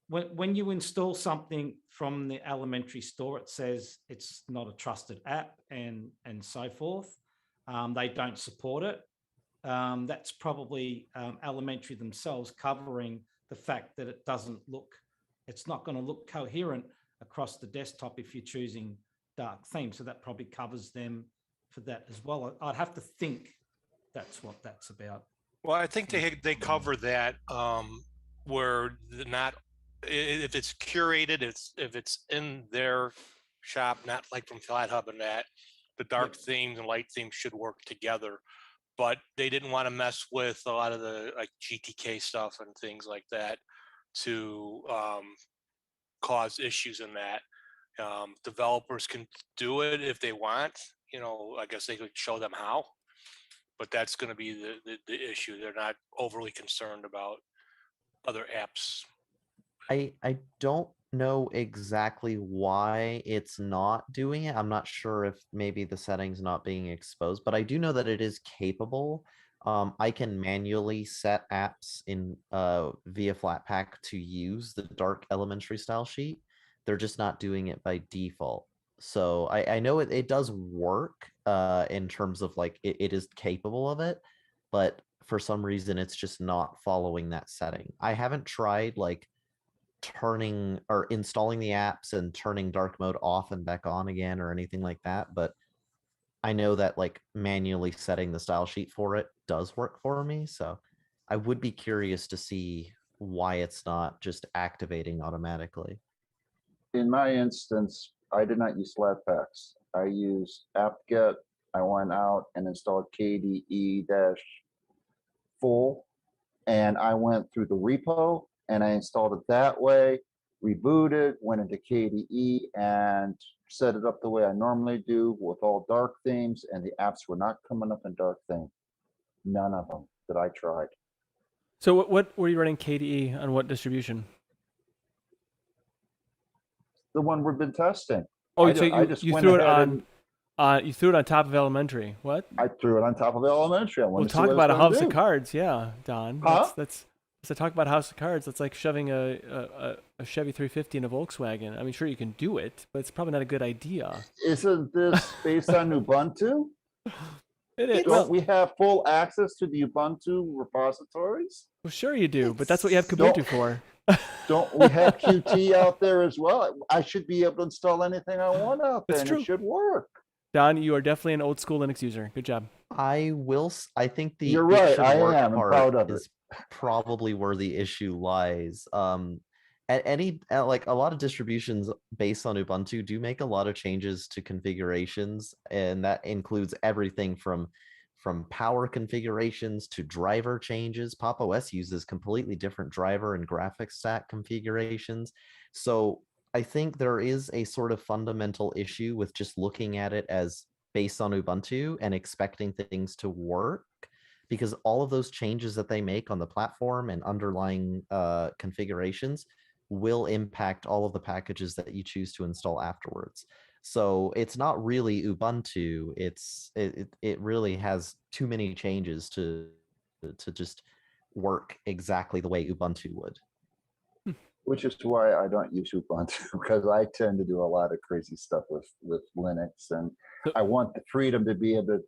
When you install something from the Elementary store, it says it's not a trusted app and so forth. They don't support it. That's probably Elementary themselves covering the fact that it's not going to look coherent across the desktop if you're choosing dark theme. So that probably covers them for that as well. I'd have to think that's what that's about. Well, I think they cover that where if it's curated, if it's in their shop, not like from FlatHub and that, the dark themes and light themes should work together. But they didn't want to mess with a lot of the like GTK stuff and things like that to cause issues in that. Developers can do it if they want. I guess they could show them how. But that's going to be the issue. They're not overly concerned about other apps. I don't know exactly why it's not doing it. I'm not sure if maybe the settings not being exposed, but I do know that it is capable. I can manually set apps in via Flatpak to use the dark Elementary style sheet. They're just not doing it by default. So I know it does work in terms of like it is capable of it, but for some reason it's just not following that setting. I haven't tried like turning or installing the apps and turning dark mode off and back on again or anything like that, but I know that like manually setting the style sheet for it does work for me. So I would be curious to see why it's not just activating automatically. In my instance, I did not use Flatpaks. I used apt-get. I went out and installed KDE-full, and I went through the repo and I installed it that way, rebooted, went into KDE and set it up the way I normally do with all dark themes, and the apps were not coming up in dark theme. None of them that I tried. So what were you running KDE on what distribution? The one we've been testing. Oh, I so just you went threw it ahead on you threw it on top of elementary. What? I threw it on top of elementary. I We'll wanted to see talk what about it a was house gonna of do. cards, yeah, Don. Huh? That's so talk about a house of cards. That's like shoving a Chevy 350 in a Volkswagen. I mean, sure you can do it, but it's probably not a good idea. Isn't this based on Ubuntu? It is. Don't Well, we have full access to the Ubuntu repositories? well, sure you do, but that's what you have Don't- Kubuntu for. Don't we have Qt out there as well? I should be able to install anything I want out there, That's and true. it should work. Don, you are definitely an old school Linux user. Good job. I think the You're it right, should I work am, I'm part proud of it. is probably where the issue lies. Like a lot of distributions based on Ubuntu do make a lot of changes to configurations, and that includes everything from power configurations to driver changes. Pop! OS uses completely different driver and graphics stack configurations. So I think there is a sort of fundamental issue with just looking at it as based on Ubuntu and expecting things to work, because all of those changes that they make on the platform and underlying configurations will impact all of the packages that you choose to install afterwards. So it's not really Ubuntu. It really has too many changes to just work exactly the way Ubuntu would. Which is why I don't use Ubuntu, because I tend to do a lot of crazy stuff with Linux, and I want the freedom to be able to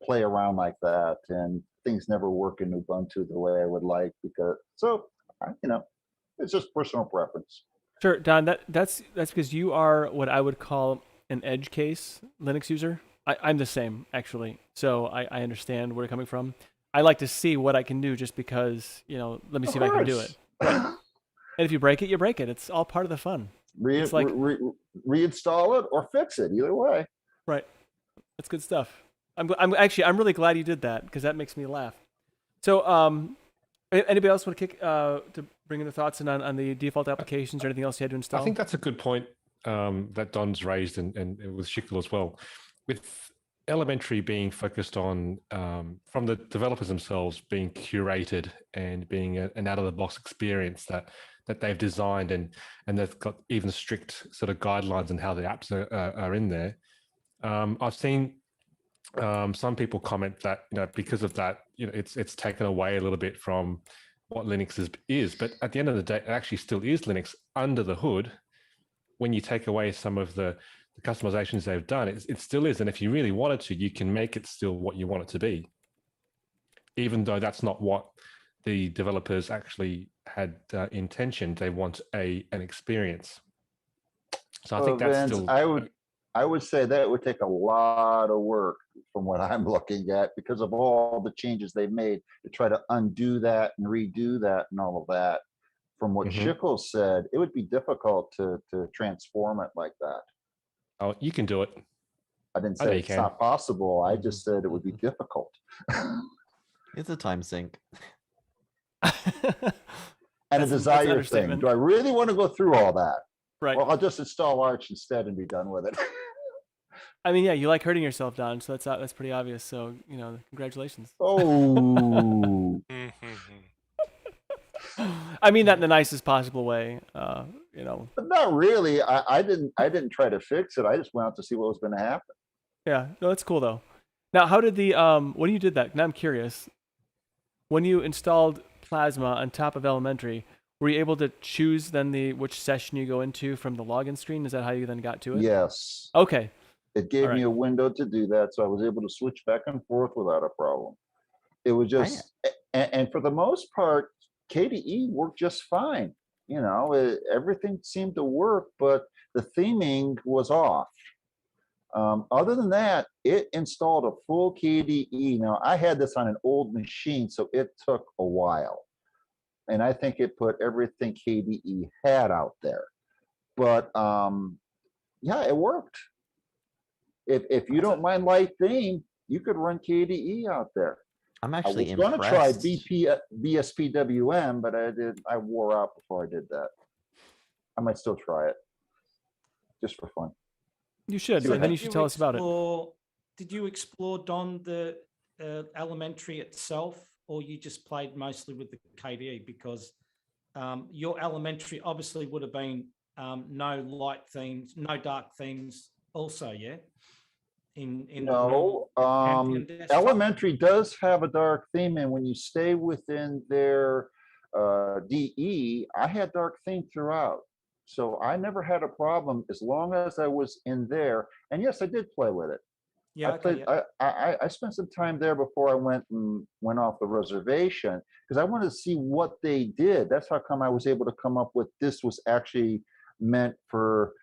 play around like that, and things never work in Ubuntu the way I would like, because it's just personal preference. Sure, Don. That's because you are what I would call an edge case Linux user. I'm the same actually, so I understand where you're coming from. I like to see what I can do just because let me see if I can do it. Right. And if you break it, you break it. It's all part of the fun. It's like reinstall it or fix it. Either way. Right. That's good stuff. I'm really glad you did that, because that makes me laugh. So anybody else want to bring in their thoughts on the default applications or anything else you had to install? I think that's a good point that Don's raised, and with Shikil as well. With elementary being focused on, from the developers themselves, being curated and being an out-of-the-box experience that they've designed, and they've got even strict sort of guidelines on how the apps are in there. I've seen some people comment that because of that, it's taken away a little bit from what Linux is. But at the end of the day, it actually still is Linux under the hood. When you take away some of the customizations they've done, it still is. And if you really wanted to, you can make it still what you want it to be, even though that's not what the developers actually had intentioned. They want an experience. So I think that's Vince, still. I would say that would take a lot of work from what I'm looking at, because of all the changes they've made to try to undo that and redo that and all of that. From what Shikil said, it would be difficult to transform it like that. Oh, you can do it. I didn't say it's not possible. I just said it would be difficult. It's a time sink. And a desire thing. Do I really want to go through all that? Right. Well, I'll just install Arch instead and be done with it. I mean, yeah, you like hurting yourself, Don, so that's pretty obvious. So, congratulations. Oh. I mean that in the nicest possible way, But not really. I didn't try to fix it. I just went out to see what was going to happen. Yeah, no, that's cool though. Now, how did when you did that? Now I'm curious. When you installed Plasma on top of elementary, were you able to choose then which session you go into from the login screen? Is that how you then got to it? Yes. Okay. It gave me a window to do that, so I was able to switch back and forth without a problem. It was just, and for the most part, KDE worked just fine. Everything seemed to work, but the theming was off. Other than that, it installed a full KDE. Now, I had this on an old machine, so it took a while. And I think it put everything KDE had out there. But yeah, it worked. if you don't mind light theme, you could run KDE out there. I'm I actually was going to try impressed. BSPWM, but I wore out before I did that. I might still try it just for fun. You should, So and then did you should tell us about it. Did you explore, Don, the elementary itself, or you just played mostly with the KDE? Because your elementary obviously would have been no light themes, no dark themes also, yeah? In No, Pantheon desktop? elementary does have a dark theme, and when you stay within their DE, I had dark theme throughout. So I never had a problem as long as I was in there. And yes, I did play with it. Yeah, I played. I spent some time there before I went off the reservation because I wanted to see what they did. That's how come I was able to come up with this was actually meant for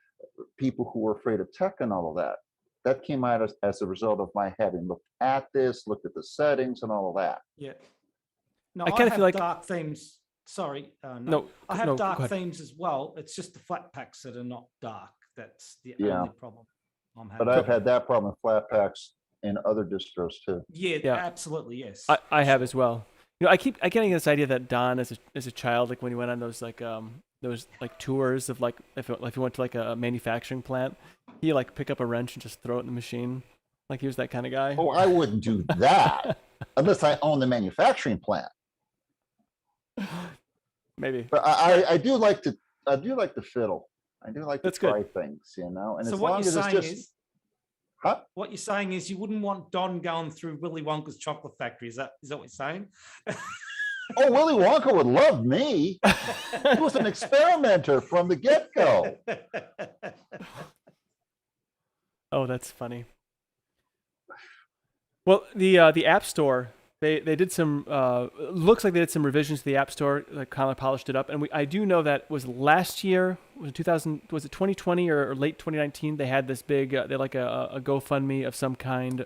people who were afraid of tech and all of that. That came out as a result of my having looked at this, looked at the settings and all of that. Yeah. No, I I kinda have feel like- dark themes. Sorry, No, I have no, dark go ahead. themes as well. It's just the flat packs that are not dark. That's the Yeah. only problem I'm having. But I've had that problem with flat packs in other distros too. Yeah, Yeah. absolutely, yes. I have as well. You know, I keep getting this idea that Don, as a child, like when he went on those tours of like if he went to like a manufacturing plant, he like pick up a wrench and just throw it in the machine, like he was that kind of guy. Oh, I wouldn't do that unless I own the manufacturing plant. Maybe. But I do like to fiddle. I do like to That's good. try things, you know. And So as what long you're as it's saying just, is, huh? what you're saying is you wouldn't want Don going through Willy Wonka's chocolate factory. Is that what you're saying? Oh, Willy Wonka would love me. He was an experimenter from the get-go. Oh, that's funny. Well, the App Store, they did some looks like they did some revisions to the App Store, like kind of polished it up, and I do know that was last year, was it 2020 or late 2019? They had this big they like a GoFundMe of some kind,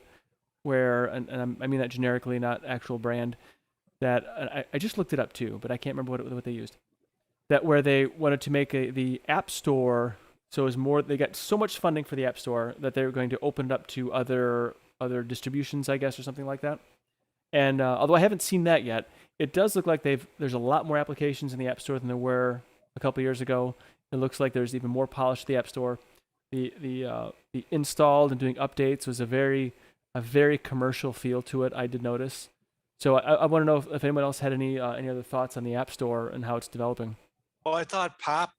where and I mean that generically, not actual brand. That I just looked it up too, but I can't remember what they used. That where they wanted to make the App Store, so it was more. They got so much funding for the App Store that they were going to open it up to other distributions, I guess, or something like that. And although I haven't seen that yet, it does look like there's a lot more applications in the App Store than there were a couple years ago. It looks like there's even more polish to the App Store. The installed and doing updates was a very commercial feel to it. I did notice. So I want to know if anyone else had any other thoughts on the App Store and how it's developing. Well, I thought Pop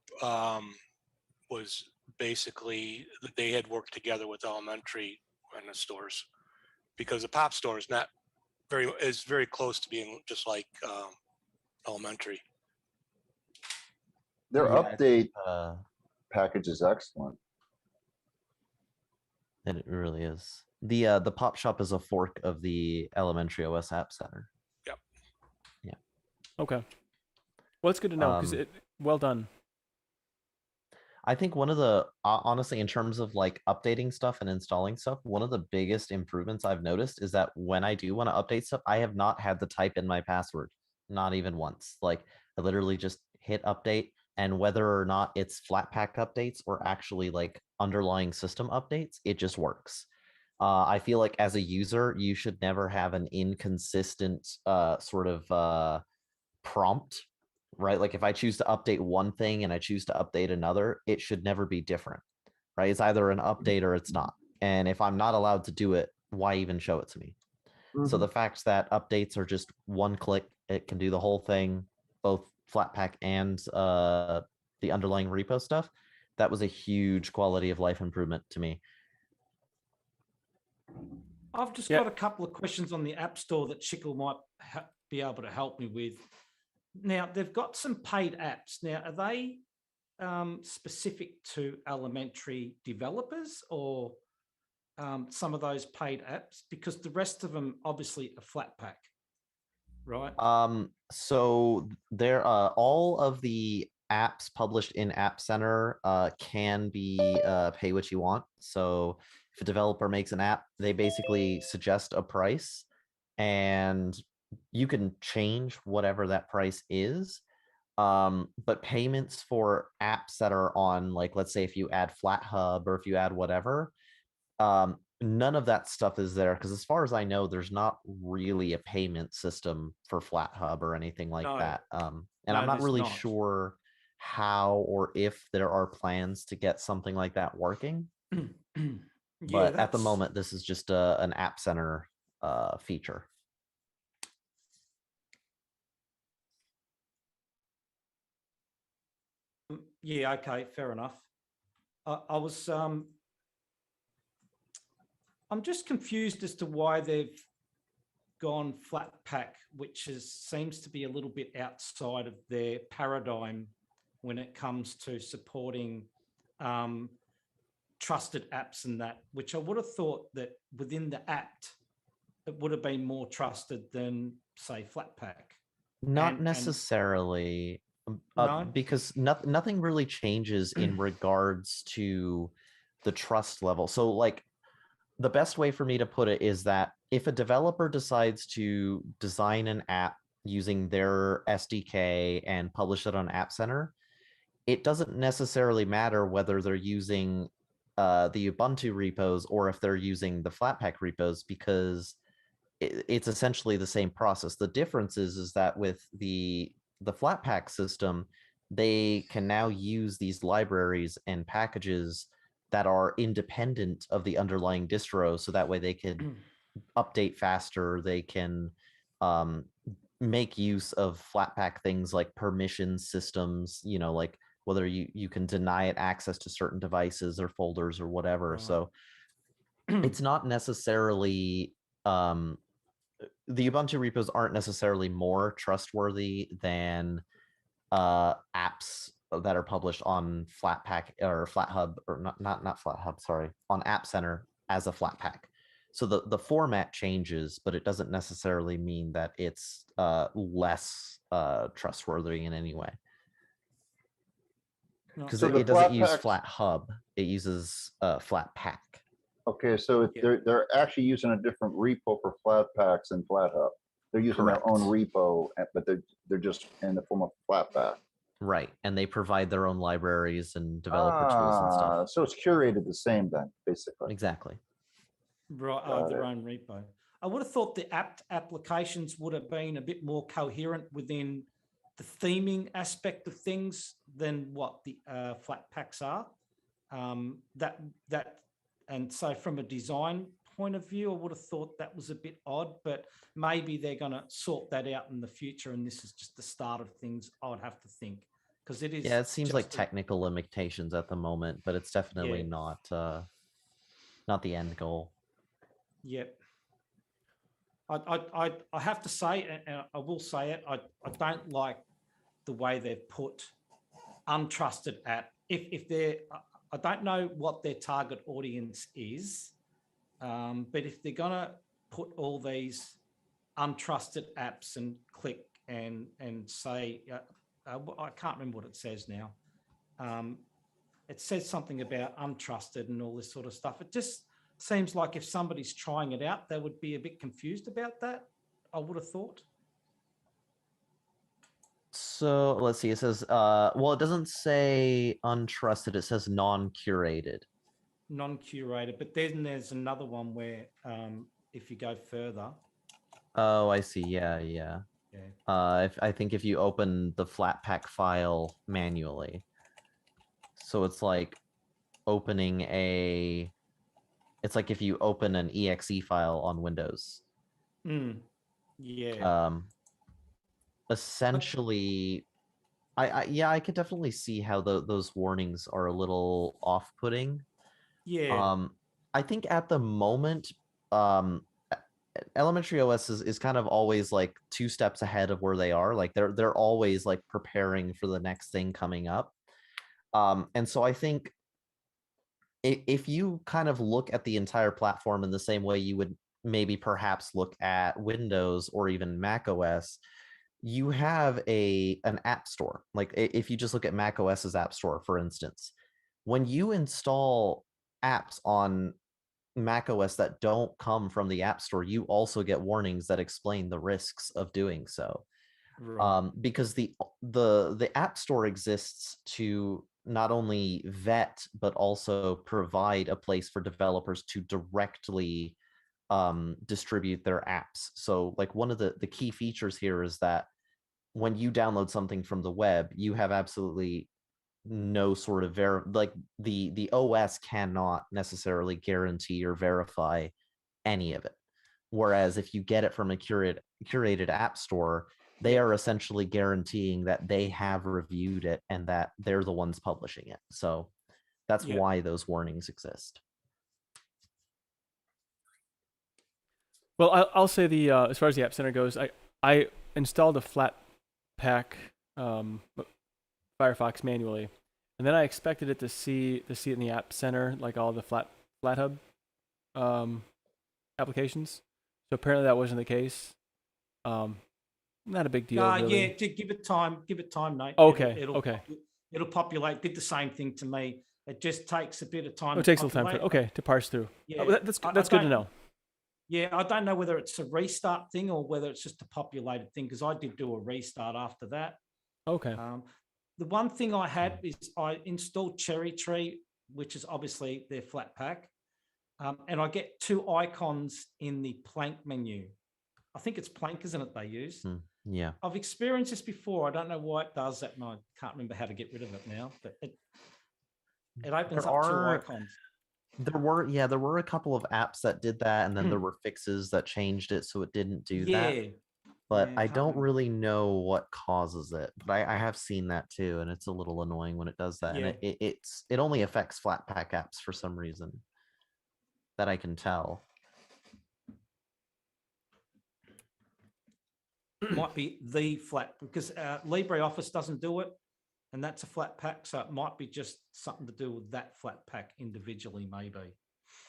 was basically they had worked together with elementary and the stores, because the Pop store is not very close to being just like elementary. Their Yeah, update package is excellent. And it really is. The Pop Shop is a fork of the Elementary OS App Center. Okay. Well, it's good to know because well done. I think one of the honestly, in terms of like updating stuff and installing stuff, one of the biggest improvements I've noticed is that when I do want to update stuff, I have not had to type in my password, not even once. Like I literally just hit update, and whether or not it's Flatpak updates or actually like underlying system updates, it just works. I feel like as a user, you should never have an inconsistent sort of prompt, right? Like if I choose to update one thing and I choose to update another, it should never be different, right? It's either an update or it's not. And if I'm not allowed to do it, why even show it to me? So the fact that updates are just one click, it can do the whole thing, both Flatpak and the underlying repo stuff. That was a huge quality of life improvement to me. I've just got a couple of questions on the App Store that Chickle might be able to help me with. Now, they've got some paid apps. Now, are they specific to elementary developers or some of those paid apps? Because the rest of them obviously are Flatpak, right? So there all of the apps published in App Center can be pay what you want. So if a developer makes an app, they basically suggest a price and you can change whatever that price is. But payments for apps that are on, like, let's say if you add FlatHub or if you add whatever, none of that stuff is there because as far as I know, there's not really a payment system for FlatHub or anything like No. that. And No, I'm not there's really not. sure how or if there are plans to get something like that working. But at the that's- moment, this is just an App Center feature. Yeah, okay, fair enough. I was I'm just confused as to why they've gone flat pack, which seems to be a little bit outside of their paradigm when it comes to supporting trusted apps and that, which I would have thought that within the apt, it would have been more trusted than say Flatpak. Not And- necessarily, No? because nothing really changes in regards to the trust level. So like the best way for me to put it is that if a developer decides to design an app using their SDK and publish it on App Center, it doesn't necessarily matter whether they're using the Ubuntu repos or if they're using the Flatpak repos, because it's essentially the same process. The difference is that with the Flatpak system, they can now use these libraries and packages that are independent of the underlying distro, so that way they can update faster. They can make use of Flatpak things like permission systems, you know, like whether you can deny it access to certain devices or folders or whatever. Right. So it's not necessarily the Ubuntu repos aren't necessarily more trustworthy than apps that are published on Flatpak or FlatHub, or not FlatHub, sorry, on App Center as a Flatpak. So the format changes, but it doesn't necessarily mean that it's less trustworthy in any way. No. Because So the it doesn't use Flatpaks- FlatHub, it uses Flatpak. Okay, so Yeah. they're actually using a different repo for Flatpaks and FlatHub. They're using their own Correct. repo, but they're just in the form of Flatpak. Right, and they provide their own libraries and developer tools and stuff. So it's curated the same then, basically. Exactly. Right, Got their it. own repo. I would have thought the apt applications would have been a bit more coherent within the theming aspect of things than what the Flatpaks are. And so from a design point of view, I would have thought that was a bit odd, but maybe they're going to sort that out in the future, and this is just the start of things. I would have to think, because it is. Yeah, it seems like just a- technical limitations at the moment, but it's definitely Yeah. not the end goal. Yep. I have to say, and I will say it, I don't like the way they've put untrusted app. If they're, I don't know what their target audience is, but if they're gonna put all these untrusted apps and click and say, I can't remember what it says now. It says something about untrusted and all this sort of stuff. It just seems like if somebody's trying it out, they would be a bit confused about that, I would have thought. So let's see. It says, well, it doesn't say untrusted. It says non-curated. Non-curated, but then there's another one where if you go further. Oh, I see. Yeah. Yeah. I think if you open the Flatpak file manually, so it's like opening it's like if you open an exe file on Windows. Yeah. Essentially, I could definitely see how those warnings are a little off-putting. Yeah. I think at the moment, Elementary OS is kind of always like 2 steps ahead of where they are. Like they're always like preparing for the next thing coming up. And so I think if you kind of look at the entire platform in the same way you would maybe perhaps look at Windows or even Mac OS, you have an app store. Like if you just look at Mac OS's app store, for instance, when you install apps on Mac OS that don't come from the app store, you also get warnings that explain the risks of doing so. Right. Because the app store exists to not only vet but also provide a place for developers to directly distribute their apps. So like one of the key features here is that when you download something from the web, you have absolutely no sort of like the OS cannot necessarily guarantee or verify any of it. Whereas if you get it from a curated app store, they are essentially guaranteeing that they have reviewed it and that they're the ones publishing it. So that's why those warnings exist. Well, I'll say the as far as the App Center goes, I installed a Flatpak Firefox manually, and then I expected it to see it in the App Center, like all the FlatHub applications. So apparently that wasn't the case. Not a big deal. Really. Yeah, give it time, Nate. Okay. It'll populate. Did the same thing to me. It just takes a bit of time. It takes a little time to parse through. Yeah, that's good to know. Yeah, I don't know whether it's a restart thing or whether it's just a populated thing, because I did do a restart after that. Okay. The one thing I had is I installed Cherry Tree, which is obviously their Flatpak, and I get 2 icons in the Plank menu. I think it's Plank, isn't it, they use? Yeah. I've experienced this before. I don't know why it does that, and I can't remember how to get rid of it now, but it opens up 2 icons. There were a couple of apps that did that, and then there were fixes that changed it so it didn't do that. But I don't really know what causes it. But I have seen that too, and it's a little annoying when it does that. Yeah. And it only affects Flatpak apps for some reason that I can tell. Might be the flat, because LibreOffice doesn't do it, and that's a Flatpak, so it might be just something to do with that Flatpak individually, maybe.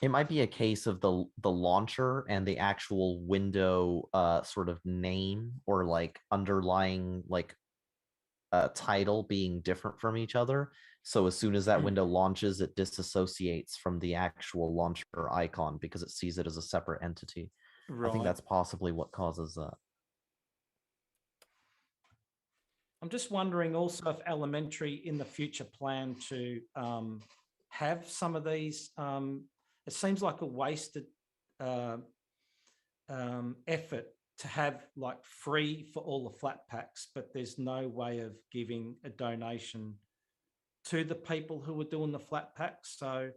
It might be a case of the launcher and the actual window sort of name or like underlying like title being different from each other. So as soon as that window launches, it disassociates from the actual launcher icon because it sees it as a separate entity. Right. I think that's possibly what causes that. I'm just wondering also if Elementary in the future plan to have some of these. It seems like a wasted effort to have like free for all the Flatpaks, but there's no way of giving a donation to the people who are doing the Flatpaks. So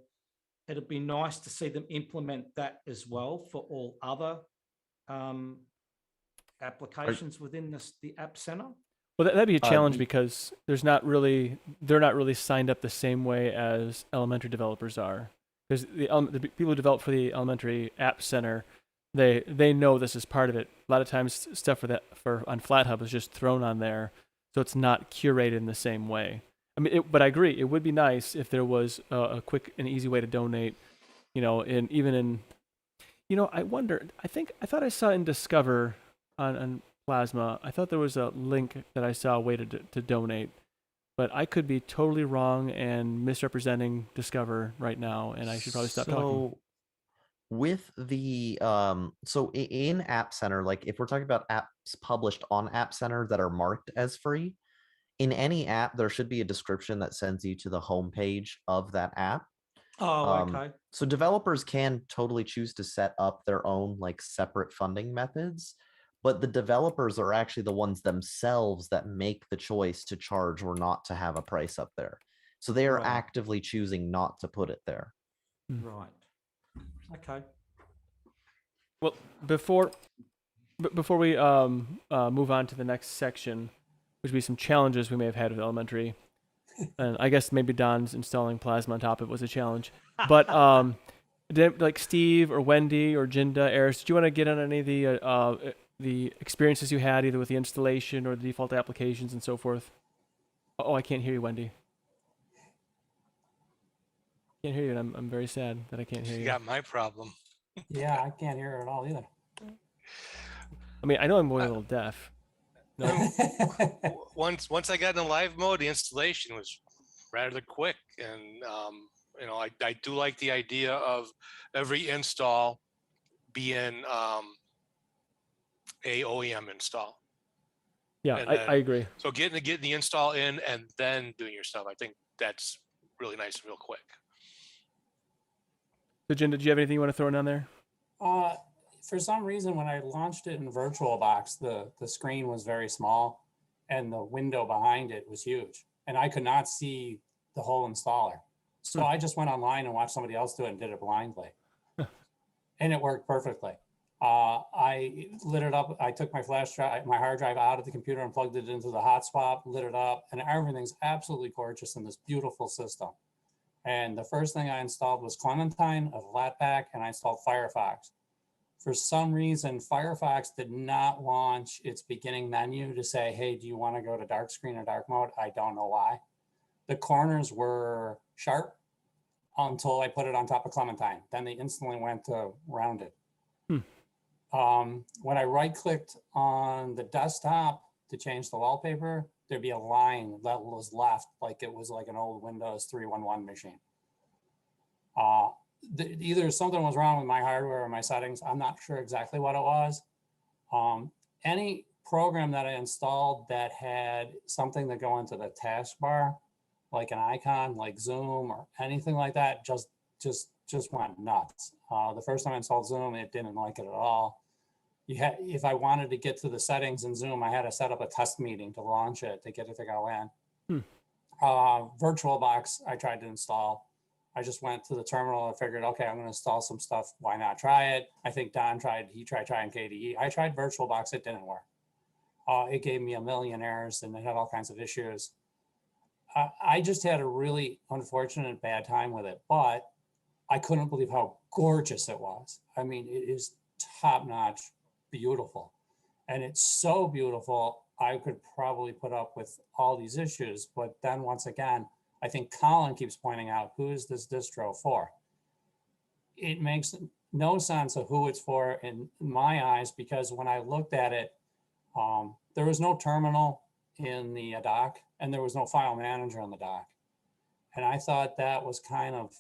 it'd be nice to see them implement that as well for all other applications within the App Center. Well, that'd be a challenge because they're not really signed up the same way as Elementary developers are. Because the people who develop for the Elementary App Center, they know this is part of it. A lot of times, stuff on FlatHub is just thrown on there, so it's not curated in the same way. I mean, but I agree, it would be nice if there was a quick and easy way to donate. I wonder. I thought I saw in Discover on Plasma, I thought there was a link that I saw a way to donate, but I could be totally wrong and misrepresenting Discover right now, and I should probably stop talking. With the so in App Center, like if we're talking about apps published on App Center that are marked as free, in any app there should be a description that sends you to the homepage of that app. Okay. So developers can totally choose to set up their own like separate funding methods. But the developers are actually the ones themselves that make the choice to charge or not to have a price up there. So they are actively choosing not to put it there. Right. Okay. Well, before we move on to the next section, which would be some challenges we may have had with Elementary, and I guess maybe Don's installing Plasma on top of it was a challenge. But like Steve or Wendy or Jinda, Eris, do you want to get on any of the experiences you had either with the installation or the default applications and so forth? Oh, I can't hear you, Wendy. Can't hear you, and I'm very sad that I can't hear you. You got my problem. Yeah, I can't hear it at all either. I mean, I know I'm going a little deaf. No. Once I got in live mode, the installation was rather quick, and I do like the idea of every install being a OEM install. Yeah, And I, then- I agree. So getting the install in and then doing your stuff, I think that's really nice and real quick. So Jen, did you have anything you want to throw in on there? For some reason, when I launched it in VirtualBox, the screen was very small and the window behind it was huge. And I could not see the whole installer. So I just went online and watched somebody else do it and did it blindly. And it worked perfectly. I lit it up. I took my flash drive, my hard drive out of the computer and plugged it into the hotspot, lit it up, and everything's absolutely gorgeous in this beautiful system. And the first thing I installed was Clementine, a Flatpak, and I installed Firefox. For some reason, Firefox did not launch its beginning menu to say, hey, do you want to go to dark screen or dark mode? I don't know why. The corners were sharp until I put it on top of Clementine. Then they instantly went to rounded. When I right-clicked on the desktop to change the wallpaper, there'd be a line that was left like it was like an old Windows 3.11 machine. Either something was wrong with my hardware or my settings. I'm not sure exactly what it was. Any program that I installed that had something that go into the taskbar, like an icon, like Zoom or anything like that, just went nuts. The first time I installed Zoom, it didn't like it at all. If I wanted to get to the settings in Zoom, I had to set up a test meeting to launch it to get it to go in. VirtualBox, I tried to install. I just went to the terminal and figured, okay, I'm going to install some stuff. Why not try it? I think Don tried trying KDE. I tried VirtualBox. It didn't work. It gave me a million errors and it had all kinds of issues. I just had a really unfortunate bad time with it, but I couldn't believe how gorgeous it was. I mean, it is top-notch, beautiful. And it's so beautiful, I could probably put up with all these issues. But then once again, I think Colin keeps pointing out, who is this distro for? It makes no sense of who it's for in my eyes, because when I looked at it, there was no terminal in the dock and there was no file manager on the dock. And I thought that was kind of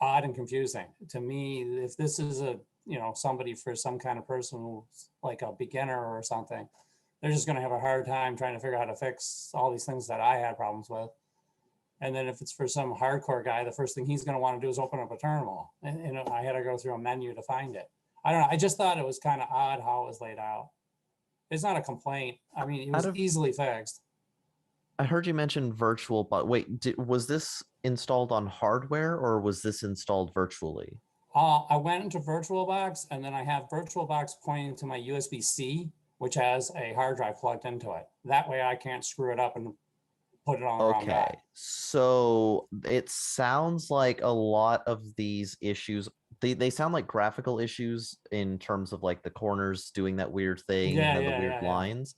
odd and confusing to me. If this is somebody for some kind of person who's like a beginner or something, they're just going to have a hard time trying to figure out how to fix all these things that I had problems with. And then if it's for some hardcore guy, the first thing he's going to want to do is open up a terminal. And I had to go through a menu to find it. I don't know. I just thought it was kind of odd how it was laid out. It's not a complaint. I mean, it was easily fixed. I heard you mention virtual, but wait, was this installed on hardware or was this installed virtually? I went into VirtualBox and then I have VirtualBox pointing to my USB-C, which has a hard drive plugged into it. That way I can't screw it up and put it on the wrong guy. So it sounds like a lot of these issues, they sound like graphical issues in terms of like the corners doing that weird thing and the weird lines.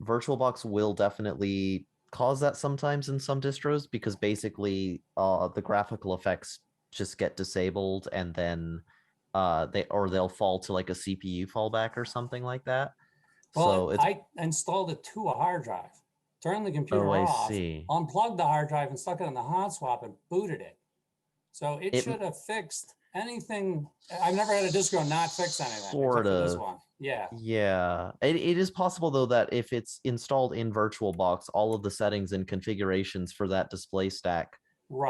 VirtualBox will definitely cause that sometimes in some distros, because basically the graphical effects just get disabled and then they'll fall to like a CPU fallback or something like that. Well, so I installed it to a hard drive, turned the computer off, unplugged the hard drive and stuck it in the hot swap and booted it. So it should have fixed anything. I've never had a distro not fix anything. Sort of. This one. Yeah. Yeah. It is possible though that if it's installed in VirtualBox, all of the settings and configurations for that display stack,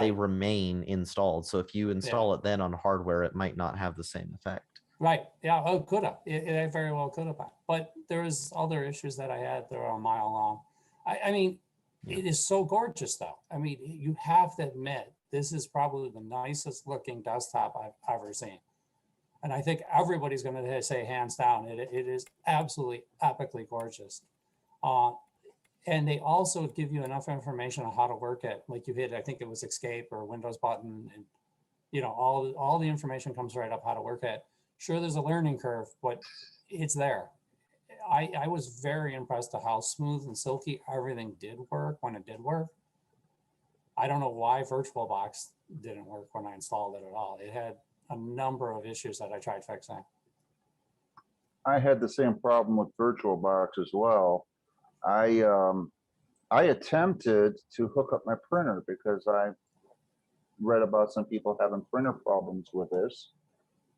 they remain installed. So if you install it then on hardware, it might not have the same effect. Right. Yeah. Oh, could have. It very well could have. But there was other issues that I had that were a mile long. I mean, it is so gorgeous though. I mean, you have to admit, this is probably the nicest looking desktop I've ever seen. And I think everybody's going to say hands down, it is absolutely epically gorgeous. And they also give you enough information on how to work it. Like you hit, I think it was escape or Windows button, and all the information comes right up how to work it. Sure, there's a learning curve, but it's there. I was very impressed at how smooth and silky everything did work when it did work. I don't know why VirtualBox didn't work when I installed it at all. It had a number of issues that I tried fixing. I had the same problem with VirtualBox as well. I attempted to hook up my printer because I read about some people having printer problems with this,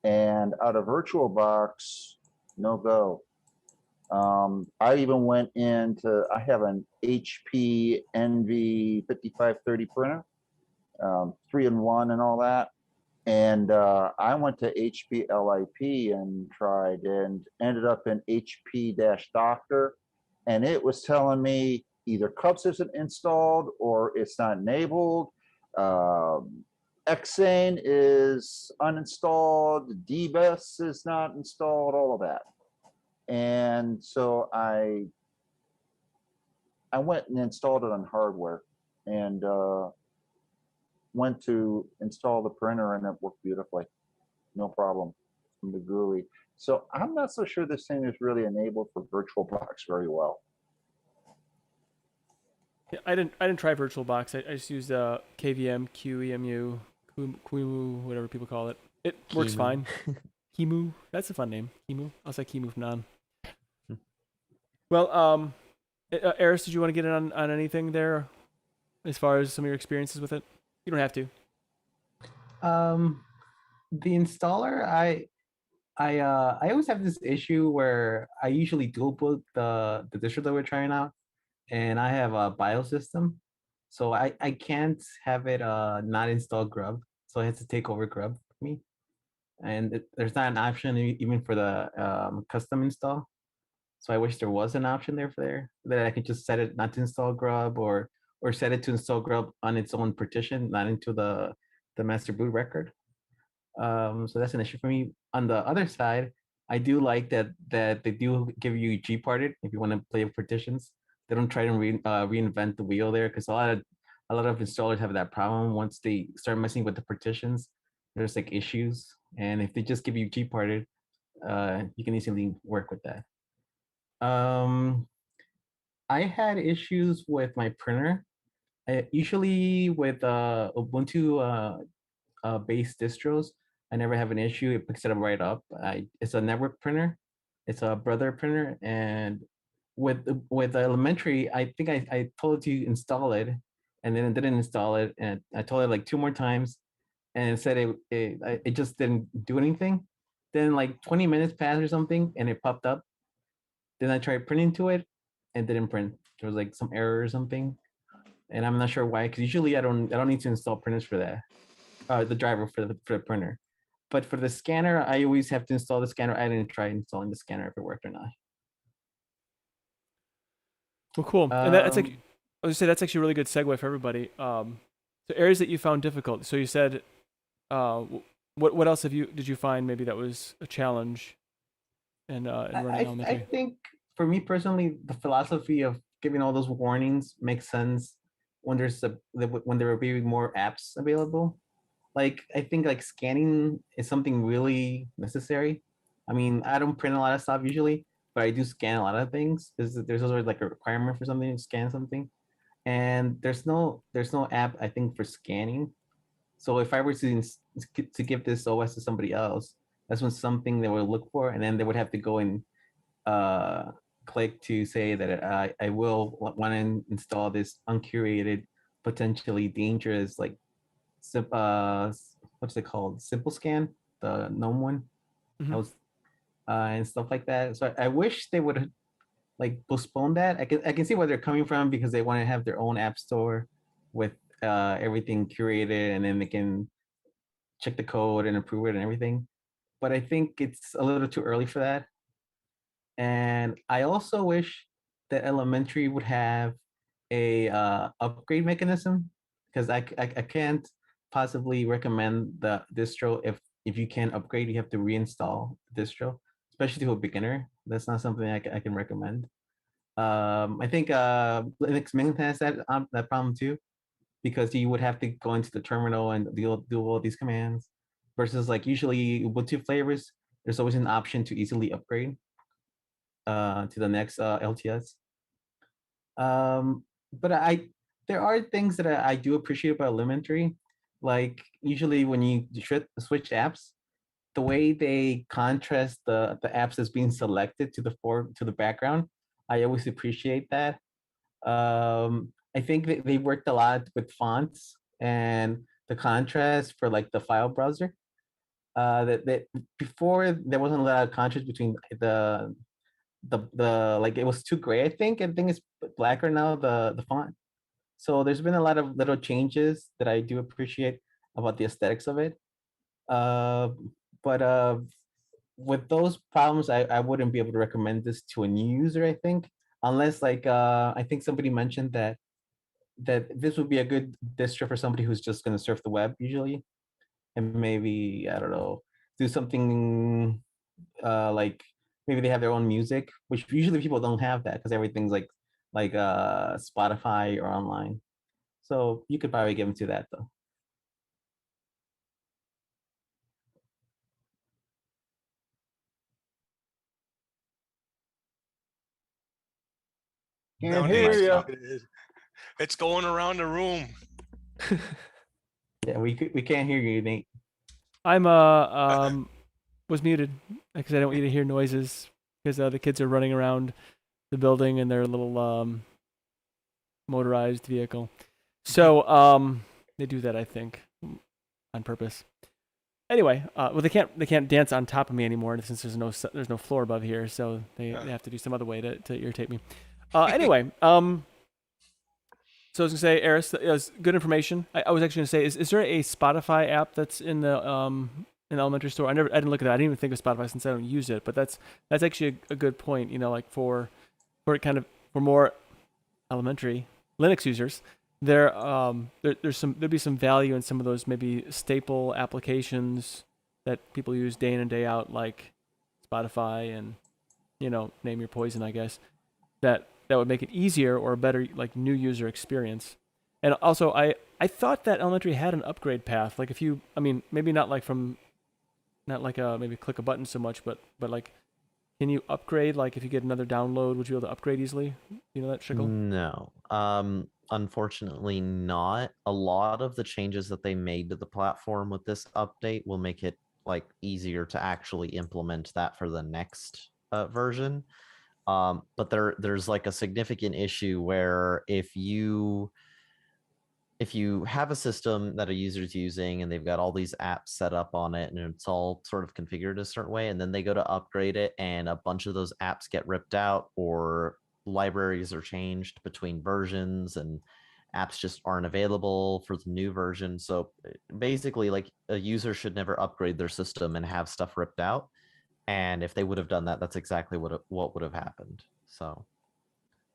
and out of VirtualBox, no go. I even went into, I have an HP NV 5530 printer, 3-in-1 and all that. And I went to HP LIP and tried and ended up in HP-Doctor. And it was telling me either Cups isn't installed or it's not enabled. Xane is uninstalled. DBus is not installed, all of that. And so I went and installed it on hardware and went to install the printer and it worked beautifully. No problem from the GUI. So I'm not so sure this thing is really enabled for VirtualBox very well. Yeah, I didn't try VirtualBox. I just used KVM, QEMU, QEMU, whatever people call it. It works Kimu. fine. Kimu, that's a fun name. Kimu. I'll say Kimu from now on. Well, Eris, did you want to get in on anything there as far as some of your experiences with it? You don't have to. The installer, I always have this issue where I usually dual boot the distro that we're trying out, and I have a BIOS system, so I can't have it not install grub, so it has to take over grub for me, and there's not an option even for the custom install. So I wish there was an option there that I could just set it not to install grub or set it to install grub on its own partition, not into the master boot record. So that's an issue for me. On the other side, I do like that they do give you gparted if you want to play with partitions. They don't try to reinvent the wheel there, because a lot of installers have that problem. Once they start messing with the partitions, there's like issues. And if they just give you gparted, you can easily work with that. I had issues with my printer. Usually with Ubuntu based distros, I never have an issue. It picks it up right up. It's a network printer. It's a brother printer. And with elementary, I think I told it to install it, and then it didn't install it. And I told it like 2 more times, and it said it just didn't do anything. Then like 20 minutes passed or something, and it popped up. Then I tried printing to it, and didn't print. There was like some error or something, and I'm not sure why. Because usually I don't need to install printers for that. The driver for the printer. But for the scanner, I always have to install the scanner. I didn't try installing the scanner if it worked or not. Well, cool. And that's like, I was gonna say that's actually a really good segue for everybody. So areas that you found difficult. So you said, what else did you find maybe that was a challenge in running elementary? I think for me personally, the philosophy of giving all those warnings makes sense when when there will be more apps available. Like I think like scanning is something really necessary. I mean, I don't print a lot of stuff usually, but I do scan a lot of things. There's always like a requirement for something to scan something, and there's no app I think for scanning. So if I were to give this OS to somebody else, that's when something they would look for, and then they would have to go and click to say that I will want to install this uncurated, potentially dangerous like what's it called? Simple Scan, the GNOME one. Mhm. That was and stuff like that. So I wish they would like postpone that. I can see where they're coming from, because they want to have their own app store with everything curated, and then they can check the code and approve it and everything. But I think it's a little too early for that. And I also wish that elementary would have a upgrade mechanism, because I can't possibly recommend the distro if you can't upgrade, you have to reinstall the distro, especially to a beginner. That's not something I can recommend. I think Linux Mint has that problem too, because you would have to go into the terminal and do all these commands, versus like usually Ubuntu flavors, there's always an option to easily upgrade to the next LTS. But there are things that I do appreciate about elementary. Like usually when you switch apps, the way they contrast the apps that's being selected to the background, I always appreciate that. I think they worked a lot with fonts and the contrast for like the file browser. That before there wasn't a lot of contrast between the like it was too gray. I think it's blacker now, the font. So there's been a lot of little changes that I do appreciate about the aesthetics of it. Uh, but with those problems, I wouldn't be able to recommend this to a new user, I think, unless like I think somebody mentioned that this would be a good distro for somebody who's just going to surf the web usually, and maybe I don't know, do something like maybe they have their own music, which usually people don't have that because everything's like Spotify or online. So you could probably give them to that though. Can't No, hear Nate's you. talking. It's going around the room. Yeah, we can't hear you, Nate. I'm was muted because I don't need to hear noises because the kids are running around the building in their little motorized vehicle. So they do that, I think, on purpose. Anyway, well, they can't dance on top of me anymore since there's no floor above here, so they have to do some other way to irritate me. Anyway, so I was gonna say, Eris, that was good information. I was actually gonna say, is there a Spotify app that's in the elementary store? I didn't look at that. I didn't even think of Spotify since I don't use it. But that's actually a good point. You know, like for more elementary Linux users, there'd be some value in some of those maybe staple applications that people use day in and day out, like Spotify and name your poison, I guess. That would make it easier or a better like new user experience. And also, I thought that elementary had an upgrade path. Like if you, I mean, maybe not like maybe click a button so much, but like, can you upgrade? Like if you get another download, would you be able to upgrade easily? You know that, Shickle? No. Unfortunately not. A lot of the changes that they made to the platform with this update will make it like easier to actually implement that for the next version. But there's like a significant issue where if you have a system that a user's using and they've got all these apps set up on it and it's all sort of configured a certain way, and then they go to upgrade it and a bunch of those apps get ripped out or libraries are changed between versions and apps just aren't available for the new version. So basically, like a user should never upgrade their system and have stuff ripped out. And if they would have done that, that's exactly what would have happened. So,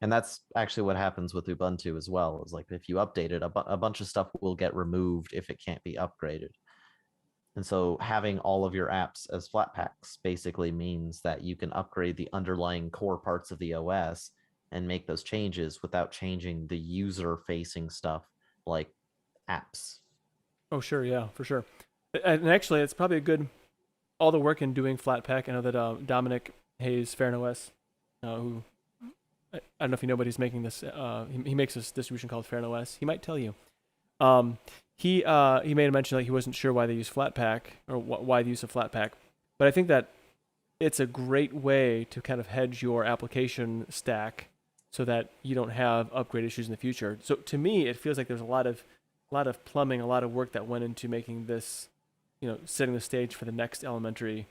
and that's actually what happens with Ubuntu as well. Is like if you update it, a bunch of stuff will get removed if it can't be upgraded. And so having all of your apps as Flatpaks basically means that you can upgrade the underlying core parts of the OS and make those changes without changing the user-facing stuff like apps. Oh, sure, yeah, for sure. And actually, it's probably a good all the work in doing Flatpak. I know that Dominic Hayes FairNOS, who I don't know if you know, but he's making this. He makes this distribution called FairNOS. He might tell you. He made a mention like he wasn't sure why they use Flatpak or why the use of Flatpak, but I think that it's a great way to kind of hedge your application stack so that you don't have upgrade issues in the future. So to me, it feels like there's a lot of plumbing, a lot of work that went into making this, setting the stage for the next elementary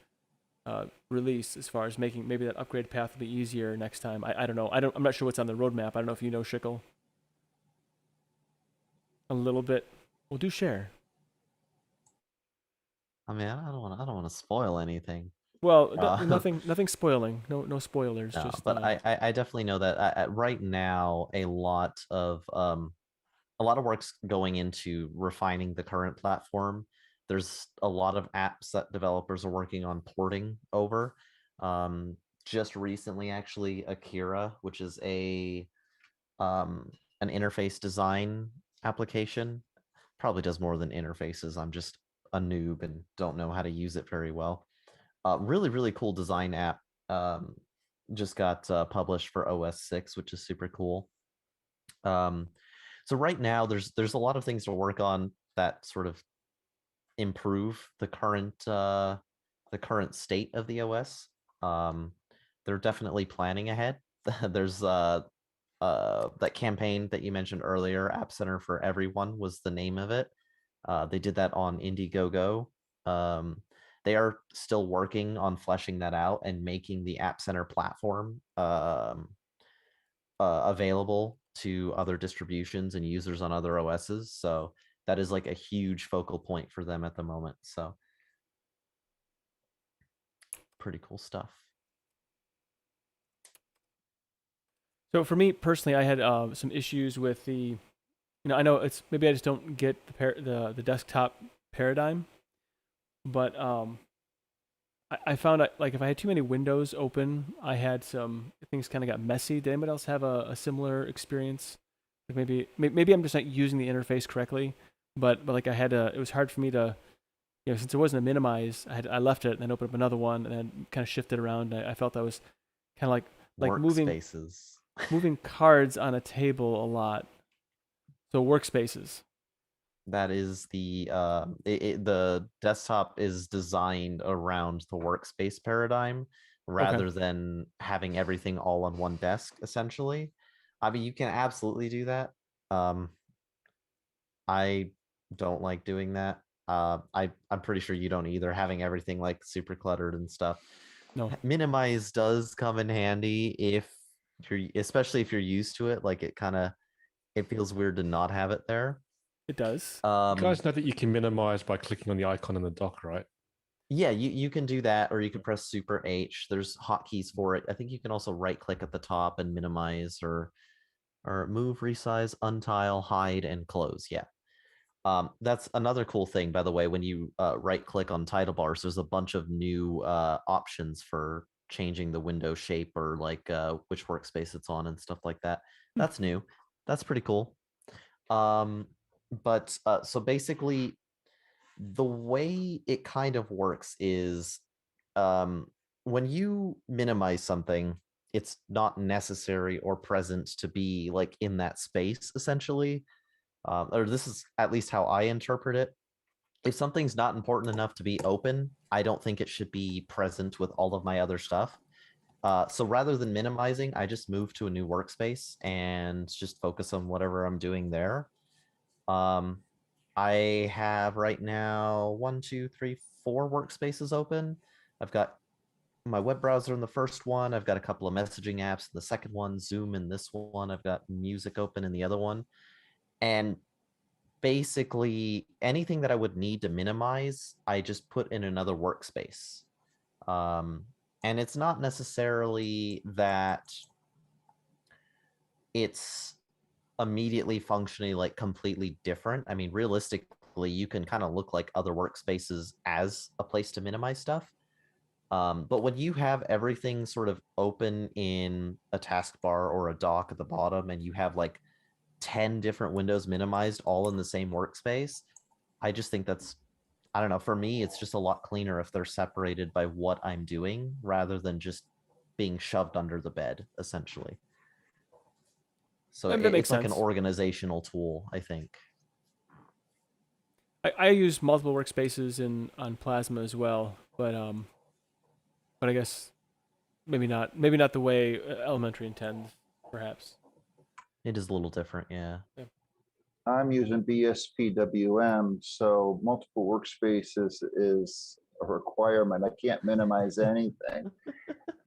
release, as far as making maybe that upgrade path will be easier next time. I don't know. I'm not sure what's on the roadmap. I don't know if you know, Shickle. A little bit. Well, do share. I mean, I don't want to spoil anything. Well, nothing spoiling. No spoilers. No, just. but I definitely know that right now a lot of work's going into refining the current platform. There's a lot of apps that developers are working on porting over. Just recently, actually, Akira, which is an interface design application, probably does more than interfaces. I'm just a noob and don't know how to use it very well. Really, really cool design app. Just got published for OS 6, which is super cool. So right now, there's a lot of things to work on that sort of improve the current state of the OS. They're definitely planning ahead. There's that campaign that you mentioned earlier, App Center for Everyone was the name of it. They did that on Indiegogo. They are still working on fleshing that out and making the App Center platform available to other distributions and users on other OSs. So that is like a huge focal point for them at the moment. So pretty cool stuff. So for me personally, I had some issues with the, I know it's maybe I just don't get the desktop paradigm, but I found like if I had too many windows open, I had some things kind of got messy. Did anybody else have a similar experience? Like maybe I'm just not using the interface correctly, but like I had it was hard for me to, since it wasn't a minimize, I left it and then opened up another one and then kind of shifted around. I felt that was kind of like Workspaces. moving cards on a table a lot. So workspaces. That is the desktop is designed around the workspace paradigm rather than having everything all on one desk, essentially. I mean, you can absolutely do that. I don't like doing that. I'm pretty sure you don't either, having everything like super cluttered and stuff. No. Minimize does come in handy especially if you're used to it. Like it feels weird to not have it there. It does. You guys know that you can minimize by clicking on the icon in the dock, right? Yeah, you can do that, or you can press Super H. There's hotkeys for it. I think you can also right click at the top and minimize or move, resize, untile, hide, and close. Yeah. That's another cool thing, by the way. When you right click on title bars, there's a bunch of new options for changing the window shape or like which workspace it's on and stuff like that. That's new. That's pretty cool. But so basically, the way it kind of works is when you minimize something, it's not necessary or present to be like in that space, essentially. Or this is at least how I interpret it. If something's not important enough to be open, I don't think it should be present with all of my other stuff. So rather than minimizing, I just move to a new workspace and just focus on whatever I'm doing there. I have right now 1, 2, 3, 4 workspaces open. I've got my web browser in the first one. I've got a couple of messaging apps in the second one, Zoom in this one. I've got music open in the other one. And basically anything that I would need to minimize, I just put in another workspace. And it's not necessarily that it's immediately functionally like completely different. I mean, realistically, you can kind of look like other workspaces as a place to minimize stuff. But when you have everything sort of open in a taskbar or a dock at the bottom, and you have like 10 different windows minimized all in the same workspace, I just think that's, I don't know, for me, it's just a lot cleaner if they're separated by what I'm doing rather than just being shoved under the bed, essentially. So it's like an organizational tool, I think. I use multiple workspaces on Plasma as well, but I guess maybe not the way Elementary intends, perhaps. It is a little different, yeah. I'm using BSPWM, so multiple workspaces is a requirement. I can't minimize anything.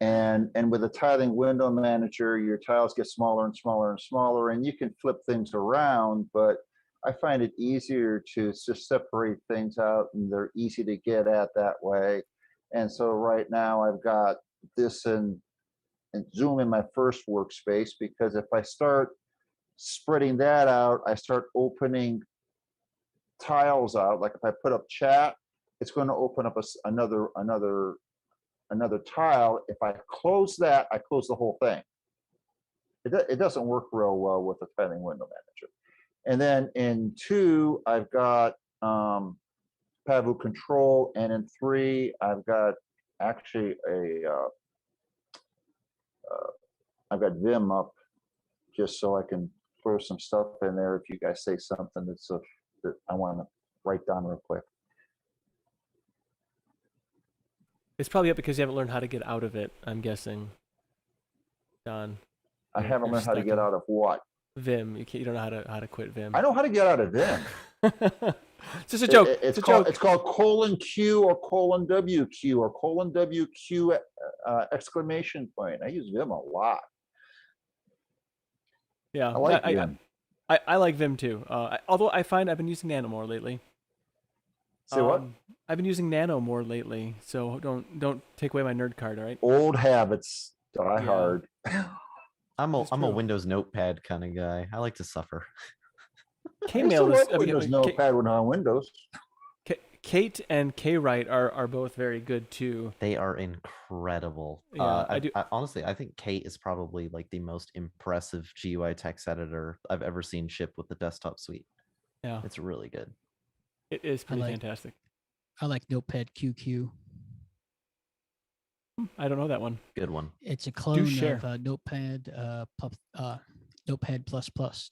And with a tiling window manager, your tiles get smaller and smaller and smaller, and you can flip things around, but I find it easier to just separate things out, and they're easy to get at that way. And so right now I've got this and Zoom in my first workspace, because if I start spreading that out, I start opening tiles out. Like if I put up chat, it's going to open up another tile. If I close that, I close the whole thing. It doesn't work real well with the tiling window manager. And then in 2, I've got Pavu control, and in 3, I've got actually I've got Vim up just so I can throw some stuff in there if you guys say something that I want to write down real quick. It's probably up because you haven't learned how to get out of it, I'm guessing, Don. I haven't learned how to get out of what? Vim. You don't know how to quit Vim. I know how to get out of Vim. It's just a joke. It's a called joke. it's called :Q or :WQ or :WQ exclamation point. I use Vim a lot. Yeah, I like Vim. I like Vim too. Although I find I've been using Nano more lately. Say what? I've been using Nano more lately, so don't take away my nerd card, all right? Old habits die Yeah. hard. I'm It's a true. Windows Notepad kind of guy. I like to suffer. I used to like Windows Notepad when on Windows. Kate and Kwrite are both very good too. They are incredible. Yeah, Honestly, I think Kate is probably like the most impressive GUI text editor I've ever seen ship with the desktop suite. Yeah, it's really good. It is pretty fantastic. I like Notepad QQ. I don't know that one. Good one. It's a clone of Notepad Notepad plus.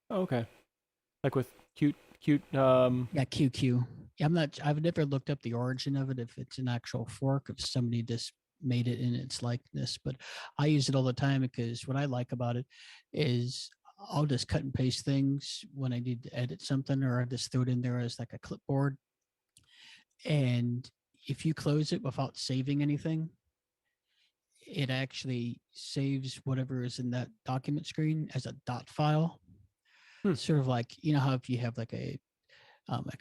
Oh, okay. Like with cute. Yeah, QQ. Yeah, I've never looked up the origin of it, if it's an actual fork, if somebody just made it in its likeness, but I use it all the time because what I like about it is I'll just cut and paste things when I need to edit something, or I just throw it in there as like a clipboard. And if you close it without saving anything, it actually saves whatever is in that document screen as a dot file. Sort of like, you know how if you have like a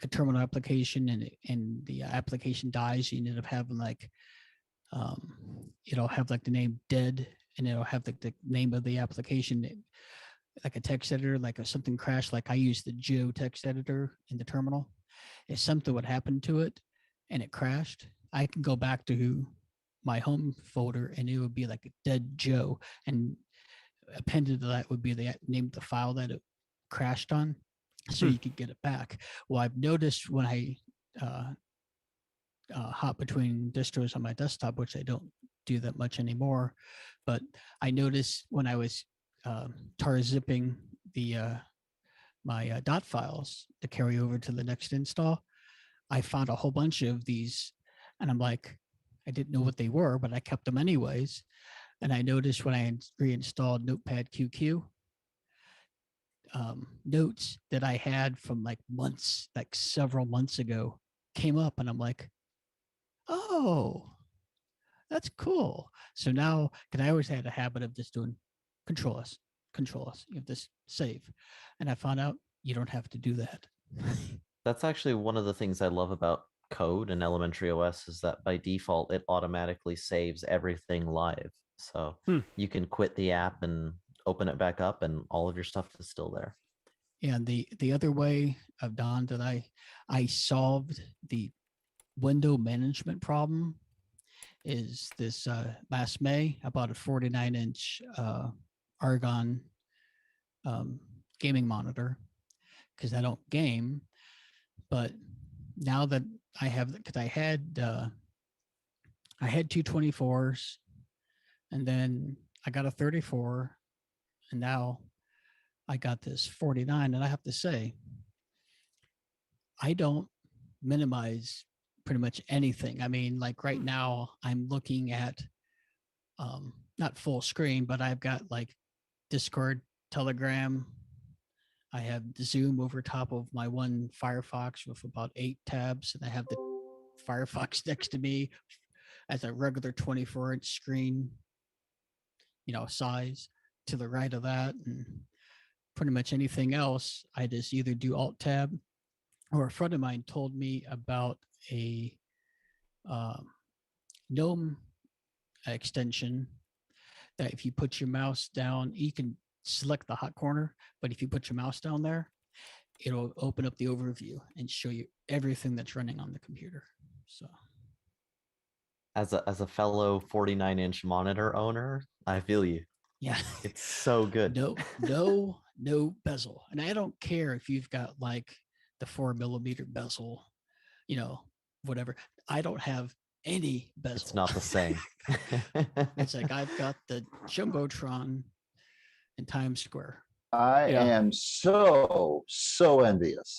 terminal application and the application dies, you end up having like it'll have like the name dead, and it'll have like the name of the application, like a text editor, like if something crashed, like I use the Joe text editor in the terminal. If something would happen to it and it crashed, I can go back to my home folder and it would be like a dead Joe, and appended to that would be the name of the file that it crashed on, so you could get it back. Well, I've noticed when I hop between distros on my desktop, which I don't do that much anymore, but I noticed when I was tar zipping the my dot files to carry over to the next install, I found a whole bunch of these, and I'm like, I didn't know what they were, but I kept them anyways. And I noticed when I reinstalled Notepad QQ, notes that I had from like months, like several months ago, came up, and I'm like, oh, that's cool. So now, because I always had a habit of just doing Control S, you have this save, and I found out you don't have to do that. That's actually one of the things I love about code and elementary OS, is that by default it automatically saves everything live. So you can quit the app and open it back up, and all of your stuff is still there. And the other way of Don that I solved the window management problem is this last May. I bought a 49-inch Argon gaming monitor because I don't game. But now that I have, because I had 224s, and then I got a 34, and now I got this 49, and I have to say, I don't minimize pretty much anything. I mean, like right now I'm looking at not full screen, but I've got like Discord, Telegram. I have Zoom over top of my one Firefox with about 8 tabs, and I have the Firefox next to me as a regular 24-inch screen, size to the right of that. And pretty much anything else, I just either do Alt Tab, or a friend of mine told me about a GNOME extension that if you put your mouse down, you can select the hot corner, but if you put your mouse down there, it'll open up the overview and show you everything that's running on the computer. So as a fellow 49-inch monitor owner, I feel you. Yeah, it's so good. No bezel, and I don't care if you've got like the 4mm bezel, whatever. I don't have any bezel. It's not the same. It's like I've got the Jumbotron in Times Square. I am so envious.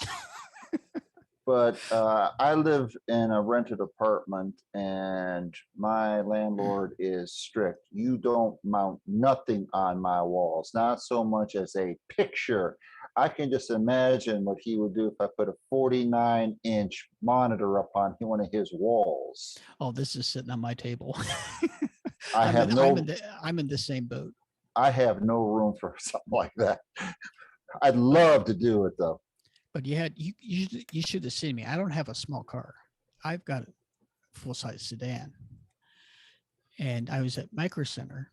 But I live in a rented apartment and my landlord is strict. You don't mount nothing on my walls, not so much as a picture. I can just imagine what he would do if I put a 49-inch monitor up on one of his walls. Oh, this is sitting on my table. I have no, I'm in the same boat. I have no room for something like that. I'd love to do it though. But you should have seen me. I don't have a small car. I've got a full-size sedan. And I was at Micro Center,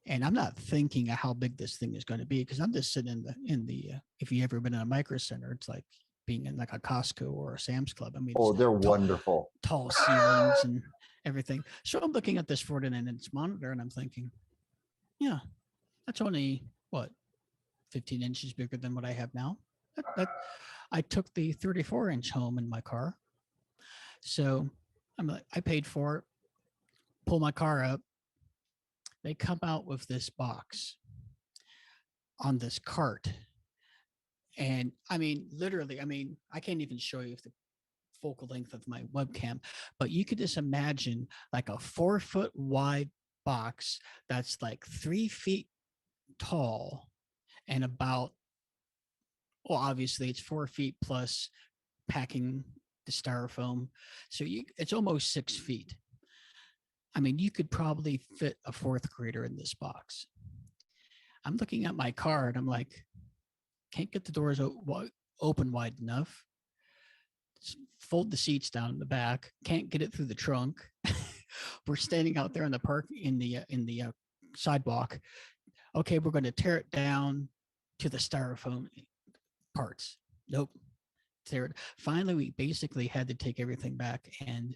and I'm not thinking of how big this thing is going to be because I'm just sitting in the if you ever been in a Micro Center, it's like being in like a Costco or a Sam's Club. I mean, Oh, it's they're wonderful. tall ceilings and everything. So I'm looking at this 49-inch monitor and I'm thinking, yeah, that's only what 15 inches bigger than what I have now. I took the 34-inch home in my car. So I'm like, I paid for it, pull my car up. They come out with this box on this cart. And I mean, literally, I mean, I can't even show you the focal length of my webcam, but you could just imagine like a 4-foot wide box that's like 3 feet tall and about, well, obviously it's 4 feet plus packing the styrofoam. So it's almost 6 feet. I mean, you could probably fit a 4th grader in this box. I'm looking at my car and I'm like, can't get the doors open wide enough. Fold the seats down in the back. Can't get it through the trunk. We're standing out there in the park in the sidewalk. Okay, we're going to tear it down to the styrofoam parts. Nope. Tear it. Finally, we basically had to take everything back, and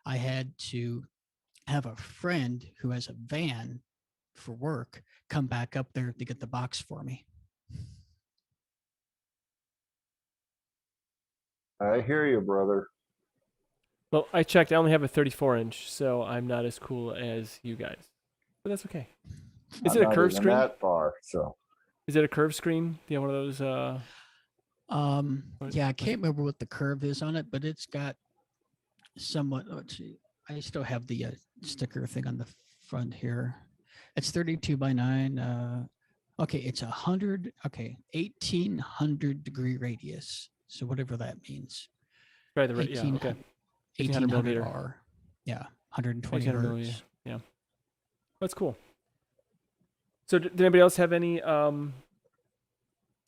I had to have a friend who has a van for work come back up there to get the box for me. I hear you, brother. Well, I checked. I only have a 34-inch, so I'm not as cool as you guys. But that's okay. Is I'm it a not curved even screen? that far, so. Is it a curved screen? Do you have one of those? Yeah, I can't remember what the curve is on it, but it's got somewhat. Let's see. I still have the sticker thing on the front here. It's 32x9. Okay, it's 100. Okay, 1800-degree radius. So whatever that means. Right. Yeah. Okay. 1800 millimeter. R. Yeah, 120 1800 hertz. millimeter. Yeah. That's cool. So did anybody else have any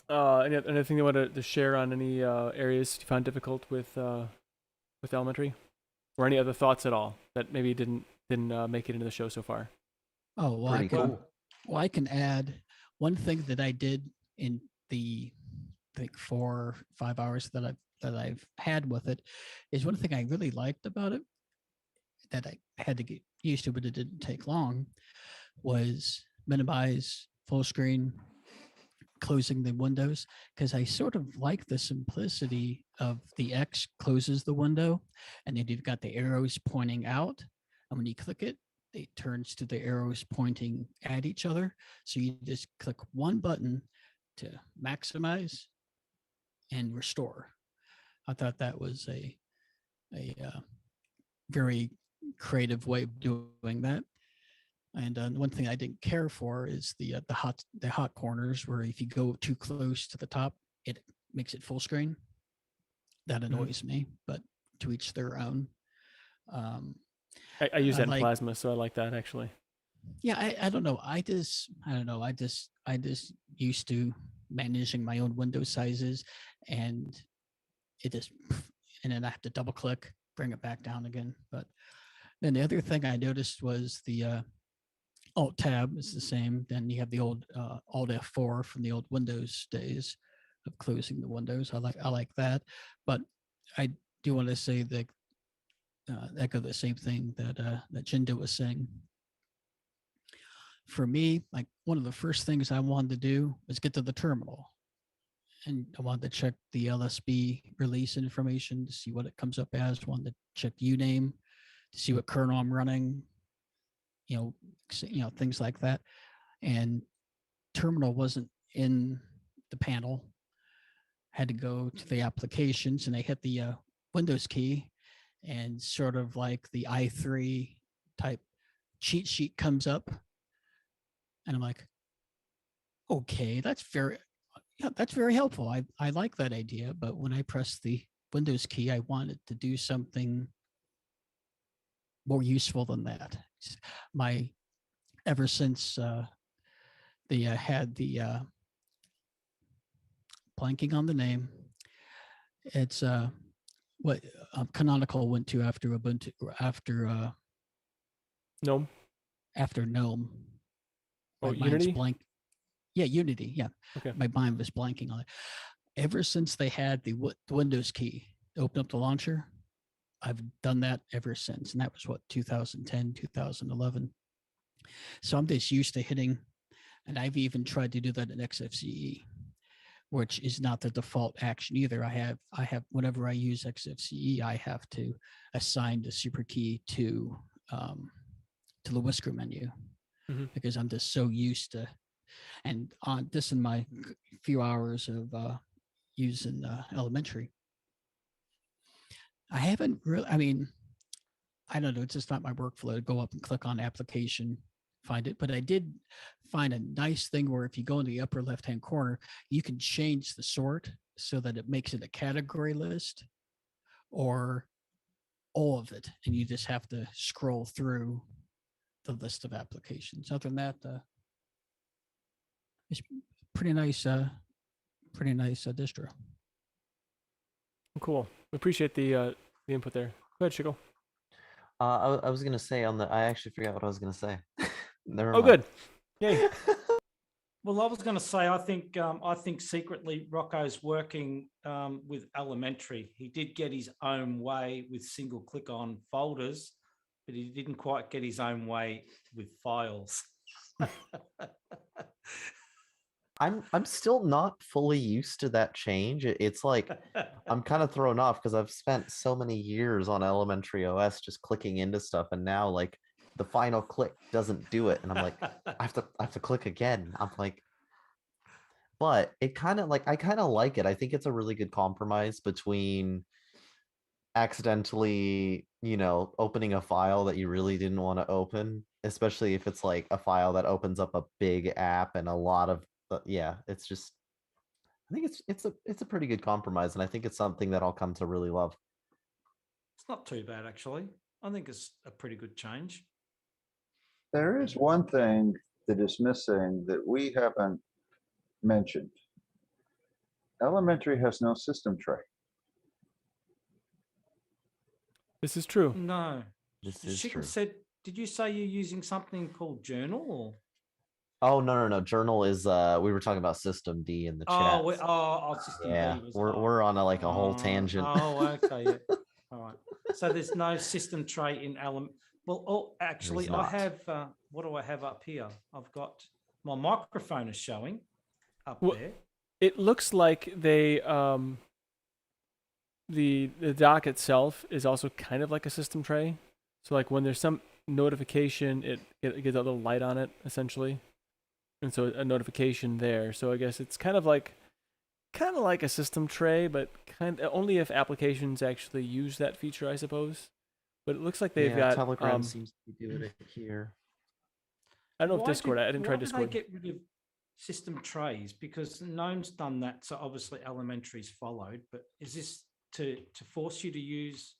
anything they want to share on any areas you found difficult with elementary, or any other thoughts at all that maybe didn't make it into the show so far? Oh, well, Pretty cool. Well, I can add one thing that I did in the, I think 4 or 5 hours that I've had with it is one thing I really liked about it that I had to get used to, but it didn't take long, was minimize full screen, closing the windows, because I sort of like the simplicity of the X closes the window and then you've got the arrows pointing out. And when you click it, it turns to the arrows pointing at each other. So you just click one button to maximize and restore. I thought that was a very creative way of doing that. And one thing I didn't care for is the hot corners, where if you go too close to the top, it makes it full screen. That annoys me, but to each their own. I use that in Plasma, so I like that actually. Yeah, I don't know. I don't know. I just used to managing my own window sizes, and it just, and then I have to double click, bring it back down again. But then the other thing I noticed was the Alt Tab is the same. Then you have the old Alt F4 from the old Windows days of closing the windows. I like that, but I do want to say that echo the same thing that that Jindo was saying. For me, like one of the first things I wanted to do was get to the terminal, and I wanted to check the LSB release information to see what it comes up as. Wanted to check uname to see what kernel I'm running. You know, things like that. And terminal wasn't in the panel. had to go to the applications, and I hit the Windows key, and sort of like the i3 type cheat sheet comes up, and I'm like, okay, that's very helpful. I like that idea, but when I press the Windows key, I wanted to do something more useful than that. My ever since they had the blanking on the name, it's what Canonical went to after Ubuntu, No. after GNOME. Oh, My mind's Unity? blank. Yeah, Unity. Yeah. Okay. My mind was blanking on it. Ever since they had the Windows key to open up the launcher, I've done that ever since. And that was what, 2010, 2011. So I'm just used to hitting, and I've even tried to do that in XFCE, which is not the default action either. I have whenever I use XFCE, I have to assign the super key to the whisker menu, because I'm just so used to, and on this in my few hours of using elementary, I haven't really, I mean, I don't know, it's just not my workflow to go up and click on application, find it. But I did find a nice thing where if you go in the upper left-hand corner, you can change the sort so that it makes it a category list or all of it. And you just have to scroll through the list of applications. Other than that, it's pretty nice distro. Cool. We appreciate the input there. Go ahead, Chico. I was gonna say I actually forgot what I was gonna say. Never Oh, mind. good. Yay. Well, I was going to say, I think secretly Rocco's working with elementary. He did get his own way with single click on folders, but he didn't quite get his own way with files. I'm still not fully used to that change. It's like I'm kind of thrown off because I've spent so many years on elementary OS just clicking into stuff, and now like the final click doesn't do it, and I'm like, I have to click again. I'm like, but it kind of like I kind of like it. I think it's a really good compromise between accidentally, opening a file that you really didn't want to open, especially if it's like a file that opens up a big app and a lot of yeah, it's just I think it's a pretty good compromise, and I think it's something that I'll come to really love. It's not too bad, actually. I think it's a pretty good change. There is one thing that is missing that we haven't mentioned. Elementary has no system tray. This is true. No. This is Chicken true. said, did you say you're using something called Journal? Or? Oh no. Journal is we were talking about System D in the chat. System yeah, D was. we're on a whole tangent. Okay. Yeah. All right. So there's no system tray in Element. Well, actually, I have. What do I have up here? I've got my microphone is showing up there. It looks like they the dock itself is also kind of like a system tray. So like when there's some notification, it gets a little light on it essentially, and so a notification there. So I guess it's kind of like a system tray, but only if applications actually use that feature, I suppose. But it looks like they've got Telegram seems to be doing it here. I don't know if Discord. I didn't try Discord. Why did they get rid of system trays? Because GNOME's done that, so obviously elementary's followed. But is this to force you to use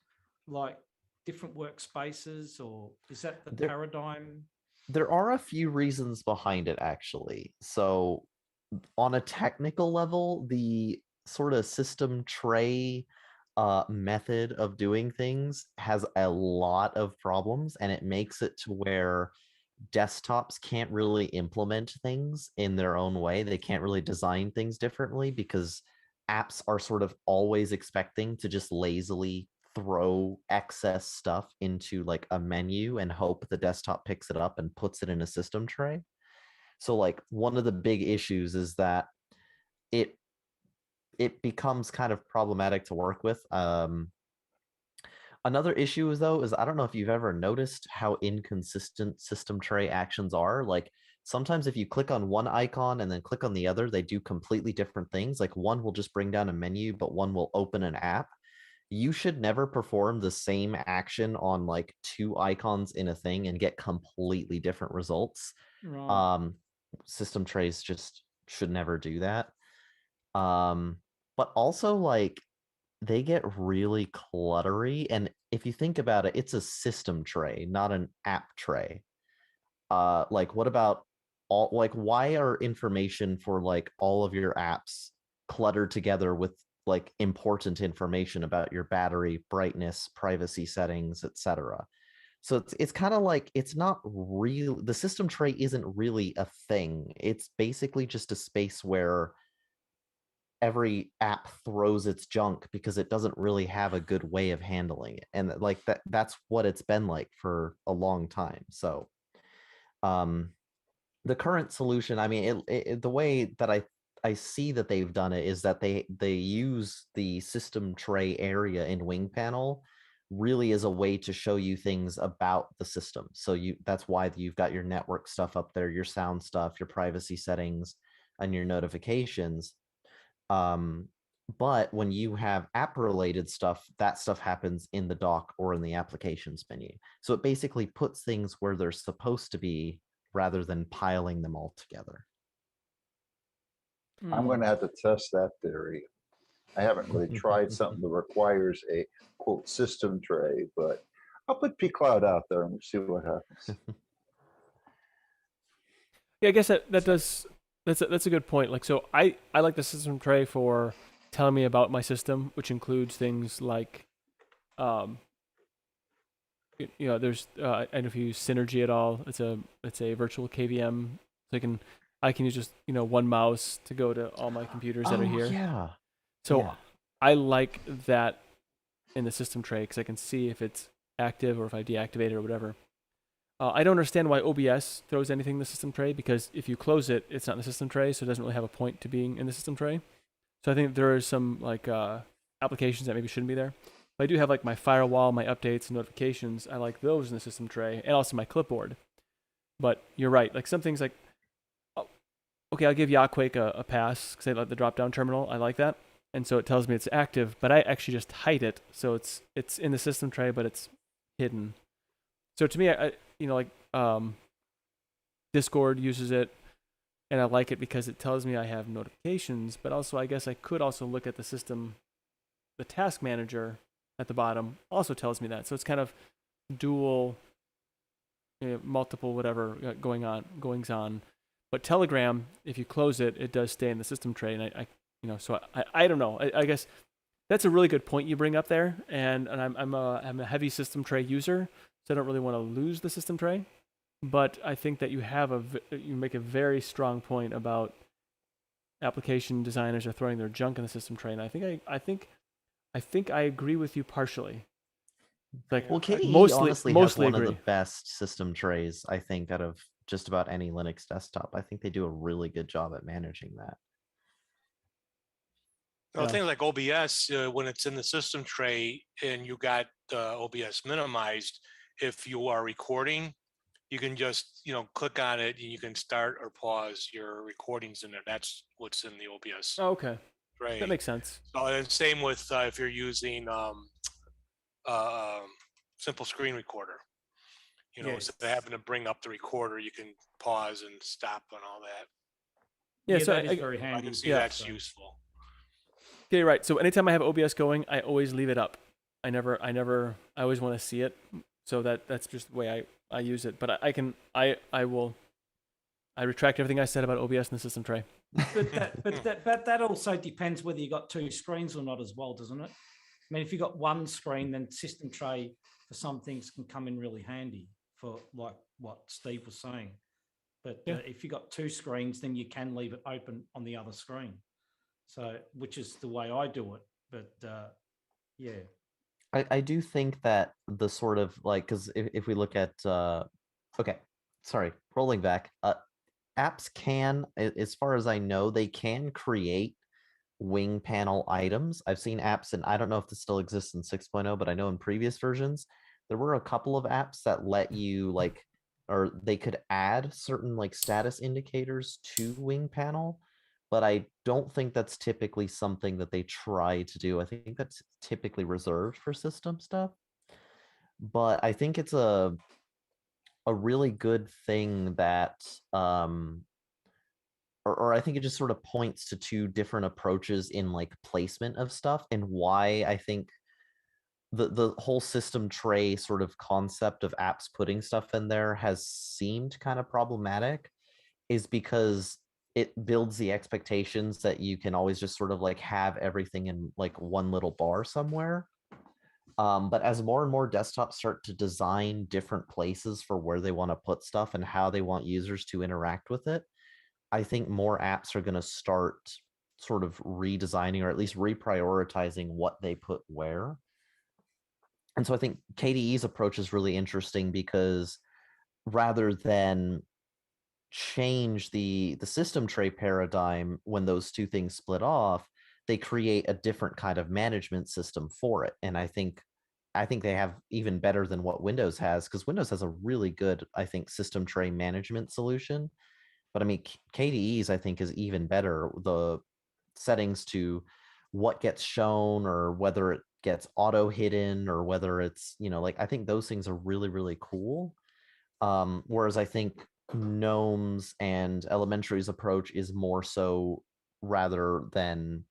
like different workspaces, or is that the paradigm? There are a few reasons behind it, actually. So on a technical level, the sort of system tray method of doing things has a lot of problems, and it makes it to where desktops can't really implement things in their own way. They can't really design things differently because apps are sort of always expecting to just lazily throw excess stuff into like a menu and hope the desktop picks it up and puts it in a system tray. So like one of the big issues is that it becomes kind of problematic to work with. Another issue is I don't know if you've ever noticed how inconsistent system tray actions are. Like sometimes if you click on one icon and then click on the other, they do completely different things. Like one will just bring down a menu, but one will open an app. You should never perform the same action on like two icons in a thing and get completely different results. Right. System trays just should never do that. But also like they get really cluttery. And if you think about it, it's a system tray, not an app tray. Like what about all, like why are information for like all of your apps cluttered together with like important information about your battery, brightness, privacy settings, etc.? So it's kind of like it's not real. The system tray isn't really a thing. It's basically just a space where every app throws its junk because it doesn't really have a good way of handling it. And like that's what it's been like for a long time. So the current solution, I mean, the way that I see that they've done it is that they use the system tray area in Wing Panel really as a way to show you things about the system. So that's why you've got your network stuff up there, your sound stuff, your privacy settings, and your notifications. But when you have app related stuff, that stuff happens in the dock or in the applications menu. So it basically puts things where they're supposed to be rather than piling them all together. I'm going to have to test that theory. I haven't really tried something that requires a quote system tray, but I'll put pCloud out there and we'll see what happens. Yeah, I guess that's a good point. Like, so I like the system tray for telling me about my system, which includes things like, there's I don't know if you use Synergy at all. It's a virtual KVM, so I can use just one mouse to go to all my computers that are here. Yeah. So yeah. I like that in the system tray because I can see if it's active or if I deactivate it or whatever. I don't understand why OBS throws anything in the system tray because if you close it, it's not in the system tray, so it doesn't really have a point to being in the system tray. So I think there are some like applications that maybe shouldn't be there. But I do have like my firewall, my updates, and notifications. I like those in the system tray, and also my clipboard. But you're right. Like some things like, okay, I'll give Yaquake a pass because I like the drop-down terminal. I like that, and so it tells me it's active. But I actually just hide it, so it's in the system tray, but it's hidden. So to me, Discord uses it, and I like it because it tells me I have notifications. But also, I guess I could also look at the system, the task manager at the bottom also tells me that. So it's kind of dual, multiple whatever goings on. But Telegram, if you close it, it does stay in the system tray, and so I don't know. I guess that's a really good point you bring up there, and I'm a heavy system tray user, so I don't really want to lose the system tray. But I think that you make a very strong point about application designers are throwing their junk in the system tray, and I think I agree with you partially. Like, well, KDE mostly honestly has one agree. of the best system trays, I think, out of just about any Linux desktop. I think they do a really good job at managing that. Well, things like OBS, when it's in the system tray and you got OBS minimized, if you are recording, you can just click on it and you can start or pause your recordings in there. That's what's in the OBS. Oh, okay, right. That makes sense. So and same with if you're using simple screen recorder. So if they happen to bring up the recorder, you can pause and stop and all that. Yeah, so that is very handy. I can see that's useful. Okay, right. So anytime I have OBS going, I always leave it up. I always want to see it. So that's just the way I use it. But I retract everything I said about OBS in the system tray. But that also depends whether you got two screens or not as well, doesn't it? I mean, if you got one screen, then system tray for some things can come in really handy for like what Steve was saying. But if you got two screens, then you can leave it open on the other screen. So, which is the way I do it. But yeah. I do think that the sort of like, because if we look at, rolling back, apps can, as far as I know, they can create wing panel items. I've seen apps, and I don't know if this still exists in 6.0, but I know in previous versions, there were a couple of apps that let you like or they could add certain like status indicators to Wing Panel, but I don't think that's typically something that they try to do. I think that's typically reserved for system stuff. But I think it's a really good thing that or I think it just sort of points to two different approaches in like placement of stuff, and why I think the whole system tray sort of concept of apps putting stuff in there has seemed kind of problematic, is because it builds the expectations that you can always just sort of like have everything in like one little bar somewhere. But as more and more desktops start to design different places for where they want to put stuff and how they want users to interact with it, I think more apps are going to start sort of redesigning, or at least reprioritizing what they put where. And so I think KDE's approach is really interesting, because rather than change the system tray paradigm when those two things split off, they create a different kind of management system for it. And I think they have even better than what Windows has, because Windows has a really good, I think, system tray management solution. But I mean, KDE's, I think, is even better. The settings to what gets shown, or whether it gets auto hidden, or whether it's, like, I think those things are really, really cool. Whereas I think Gnome's and Elementary's approach is more so, rather than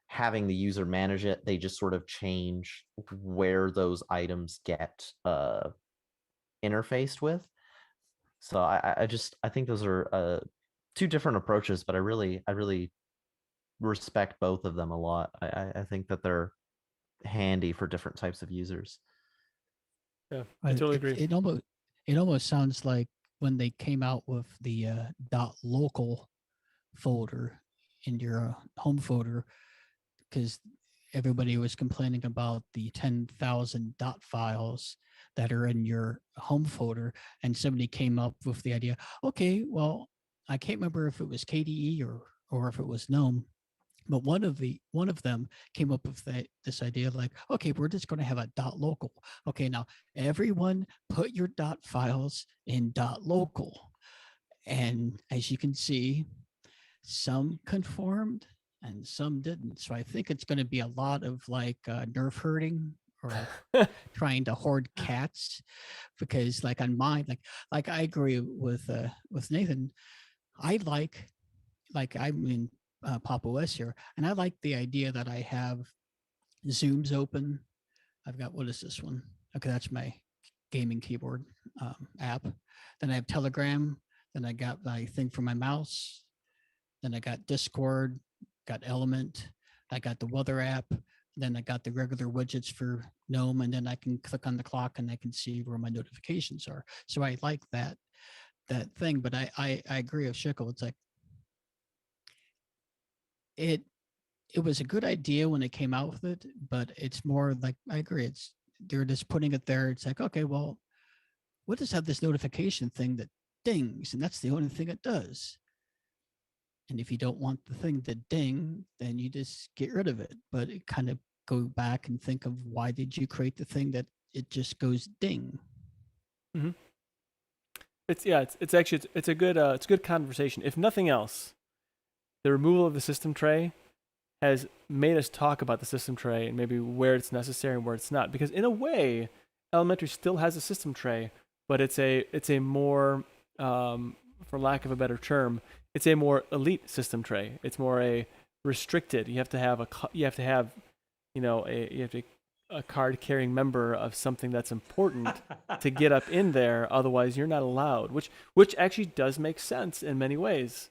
having the user manage it, they just sort of change where those items get interfaced with. So I think those are two different approaches, but I really respect both of them a lot. I think that they're handy for different types of users. Yeah, I totally agree. It almost sounds like when they came out with the .local folder in your home folder, because everybody was complaining about the 10,000 dot files that are in your home folder, and somebody came up with the idea, okay, well, I can't remember if it was KDE or if it was GNOME, but one of them came up with this idea, like, okay, we're just going to have a .local. Okay, now everyone put your dot files in .local, and as you can see, some conformed and some didn't. So I think it's going to be a lot of like nerf herding, or trying to hoard cats, because like on mine, like I agree with Nathan. I like I'm in Pop OS here, and I like the idea that I have Zooms open. I've got, what is this one? Okay, that's my gaming keyboard app. Then I have Telegram. Then I got my thing for my mouse. Then I got Discord, got Element. I got the weather app. Then I got the regular widgets for GNOME, and then I can click on the clock and I can see where my notifications are. So I like that thing, but I agree with Shickle. It's like, it was a good idea when it came out with it, but it's more like, I agree, they're just putting it there. It's like, okay, well, we'll just have this notification thing that dings, and that's the only thing it does. And if you don't want the thing to ding, then you just get rid of it. But it kind of go back and think of, why did you create the thing that it just goes ding? Mm-hmm. It's actually a good conversation. If nothing else, the removal of the system tray has made us talk about the system tray and maybe where it's necessary and where it's not. Because in a way, Elementary still has a system tray, but it's a more, for lack of a better term, it's a more elite system tray. It's more a restricted. You have to have a card carrying member of something that's important to get up in there. Otherwise, you're not allowed. Which actually does make sense in many ways.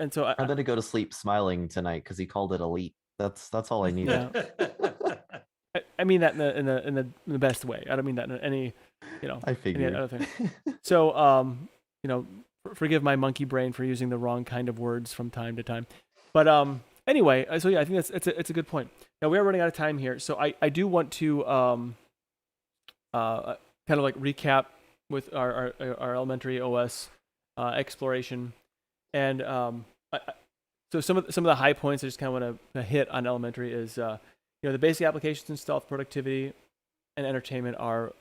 And so I'm gonna go to sleep smiling tonight because he called it elite. That's all I needed. Yeah. I mean that in the best way. I don't mean that in any, I figured. Any other thing. So forgive my monkey brain for using the wrong kind of words from time to time. But anyway, so yeah, I think it's a good point. Now we are running out of time here, so I do want to kind of like recap with our Elementary OS exploration, and so some of the high points I just kind of want to hit on Elementary is the basic applications installed for productivity and entertainment are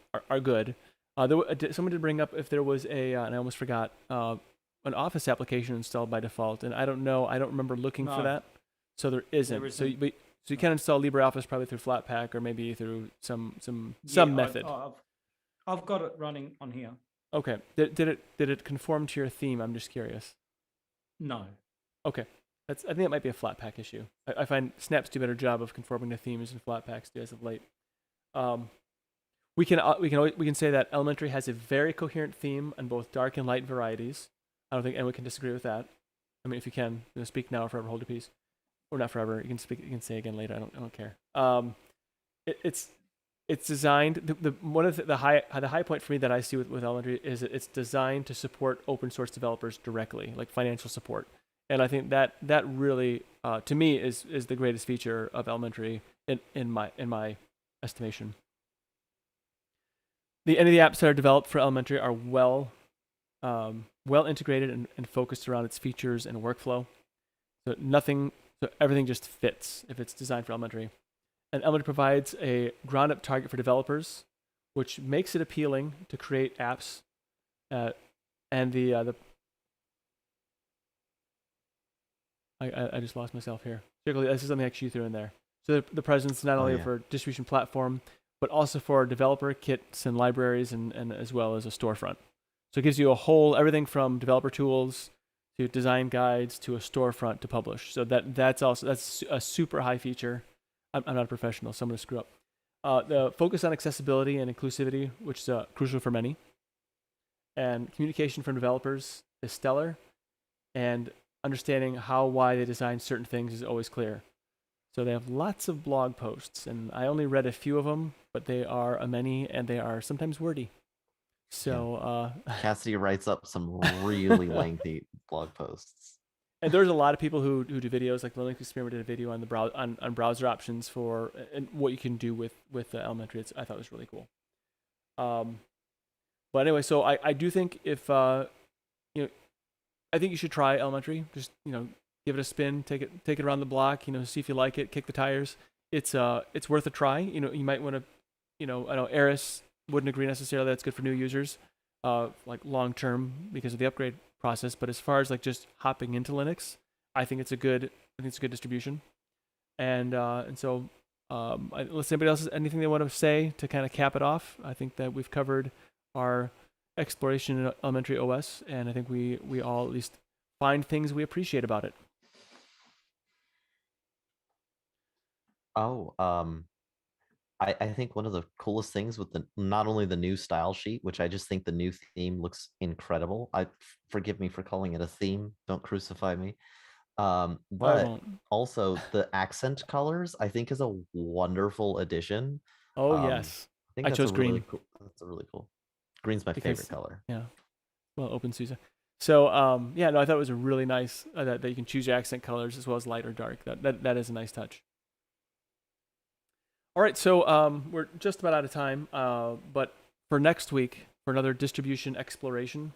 good. Someone did bring up if there was and I almost forgot, an Office application installed by default, and I don't know. I don't remember looking for No. that, so there isn't. There So, isn't. so you can install LibreOffice probably through Flatpak or maybe through some Yeah, method. I've got it running on here. Okay. Did it conform to your theme? I'm just curious. No. Okay. I think it might be a Flatpak issue. I find Snap's do a better job of conforming to themes than Flatpaks do as of late. We can say that Elementary has a very coherent theme on both dark and light varieties. I don't think anyone can disagree with that. I mean, if you can, speak now or forever hold your peace, or not forever. You can speak. You can say again later. I don't care. It's designed. One of the high point for me that I see with Elementary is it's designed to support open source developers directly, like financial support. And I think that really, to me, is the greatest feature of Elementary in my estimation. Any of the apps that are developed for Elementary are well integrated and focused around its features and workflow. So everything just fits if it's designed for Elementary. And Elementary provides a ground-up target for developers, which makes it appealing to create apps. And I just lost myself here. This is something actually you threw in there. So the presence not only for distribution platform, but also for developer kits and libraries and as well as a storefront. So it gives you everything from developer tools to design guides to a storefront to publish. So that's a super high feature. I'm not a professional, so I'm going to screw up. The focus on accessibility and inclusivity, which is crucial for many. And communication from developers is stellar. And understanding why they design certain things is always clear. So they have lots of blog posts, and I only read a few of them, but they are many, and they are sometimes wordy. So Cassidy writes up some really lengthy blog posts. And there's a lot of people who do videos, like the Linux Experiment did a video on on browser options for and what you can do with Elementary. I thought it was really cool. But anyway, so I do think if I think you should try Elementary. Just give it a spin, take it around the block, see if you like it, kick the tires. It's worth a try. You might want to, I know Eris wouldn't agree necessarily that's good for new users, like long term because of the upgrade process. But as far as like just hopping into Linux, I think it's a good distribution. And so unless anybody else has anything they want to say to kind of cap it off, I think that we've covered our exploration in Elementary OS, and I think we all at least find things we appreciate about it. I think one of the coolest things with not only the new style sheet, which I just think the new theme looks incredible. Forgive me for calling it a theme. Don't crucify me. But also the accent colors, I think, is a wonderful addition. Yes, I chose green. That's a really cool. Green's my favorite color. Yeah. Well, OpenSUSE. So I thought it was a really nice that you can choose your accent colors as well as light or dark. That is a nice touch. All right, so we're just about out of time, but for next week, for another distribution exploration,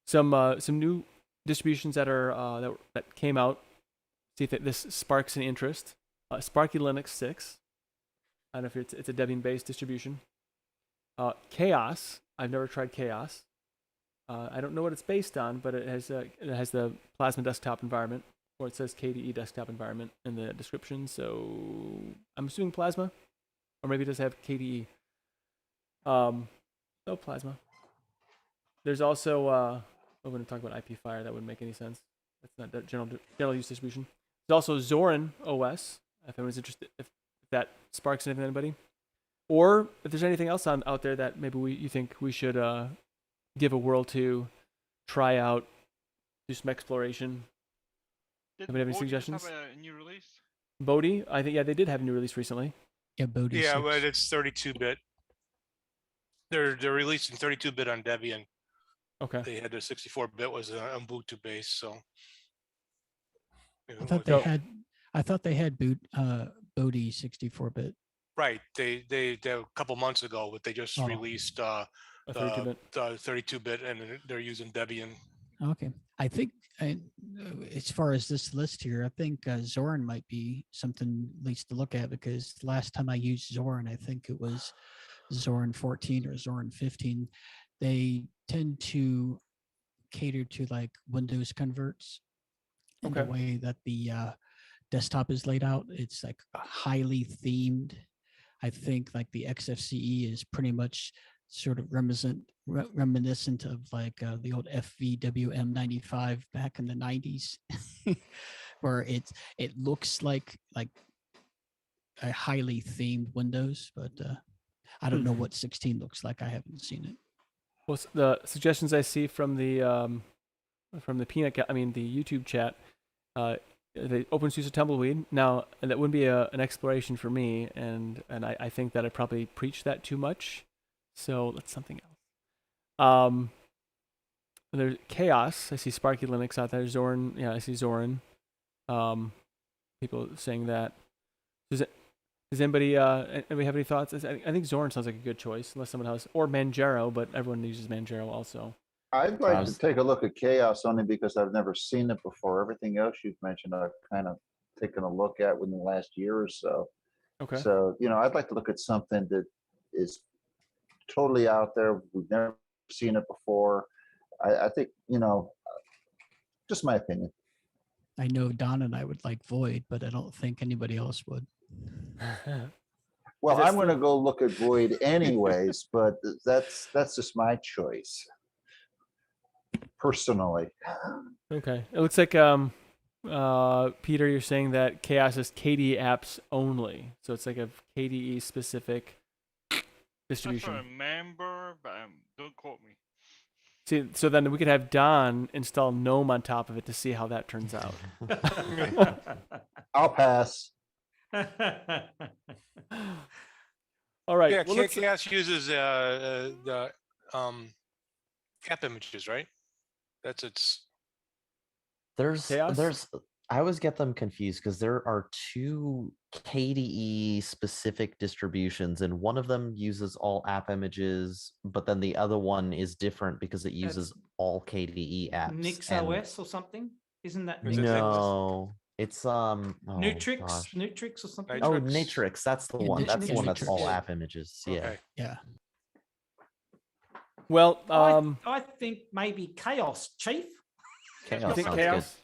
some new distributions that are that came out. See if this sparks any interest. Sparky Linux 6. I don't know if it's a Debian-based distribution. Chaos. I've never tried Chaos. I don't know what it's based on, but it has the Plasma desktop environment, or it says KDE desktop environment in the description. So I'm assuming Plasma, or maybe it does have KDE. No Plasma. There's also I'm going to talk about IP Fire. That wouldn't make any sense. That's not that general use distribution. There's also Zorin OS. If anyone's interested, if that sparks anything to anybody, or if there's anything else out there that maybe you think we should give a whirl to, try out, do some exploration. Anybody have any suggestions? Have a new release? Bodhi, I think they did have a new release recently. Yeah, Bodhi. Yeah, but it's 32-bit. They're releasing 32-bit on Debian. Okay. They had their 64-bit was Ubuntu base, so. I thought they had Bodhi 64-bit. Right, they a couple months ago, but they just released a 32-bit. 32-bit, and they're using Debian. Okay, I think as far as this list here, I think Zorin might be something at least to look at, because last time I used Zorin, I think it was Zorin 14 or Zorin 15, they tend to cater to like Windows converts in the Okay. way that the desktop is laid out. It's like highly themed. I think like the XFCE is pretty much sort of reminiscent of like the old FVWM95 back in the 90s, where it looks like a highly themed Windows, but I don't know what 16 looks like. I haven't seen it. Well, the suggestions I see from the peanut, the YouTube chat, the OpenSUSE tumbleweed. Now that wouldn't be an exploration for me, and I think that I probably preach that too much. So that's something else. There's Chaos. I see Sparky Linux out there. Zorin. Yeah, I see Zorin. People saying that. Does anybody have any thoughts? I think Zorin sounds like a good choice, unless someone else, or Manjaro, but everyone uses Manjaro also. I'd like to take a look at Chaos only because I've never seen it before. Everything else you've mentioned, I've kind of taken a look at within the last year or so. Okay. So, I'd like to look at something that is totally out there. We've never seen it before. I think, just my opinion. I know Don and I would like Void, but I don't think anybody else would. Well, I'm going to go look at Void anyways, but that's just my choice. Personally. Okay. It looks like Peter, you're saying that Chaos is KDE apps only. So it's like a KDE specific distribution. I remember, but don't quote me. See, so then we could have Don install GNOME on top of it to see how that turns out. I'll pass. All right. Yeah, well, Chaos uses the cap images, right? That's its. There's Chaos? I always get them confused because there are two KDE specific distributions, and one of them uses all app images, but then the other one is different because it uses all KDE apps. NixOS or something? Isn't that No, it's Nutrix? gosh. Nutrix or something? Oh, Natrix. That's the Yeah, one. That's the one that's Natrix. all Yeah. app images. Yeah. Okay. Yeah. Well, I think maybe Chaos, Chief. Chaos you think sounds Chaos? good.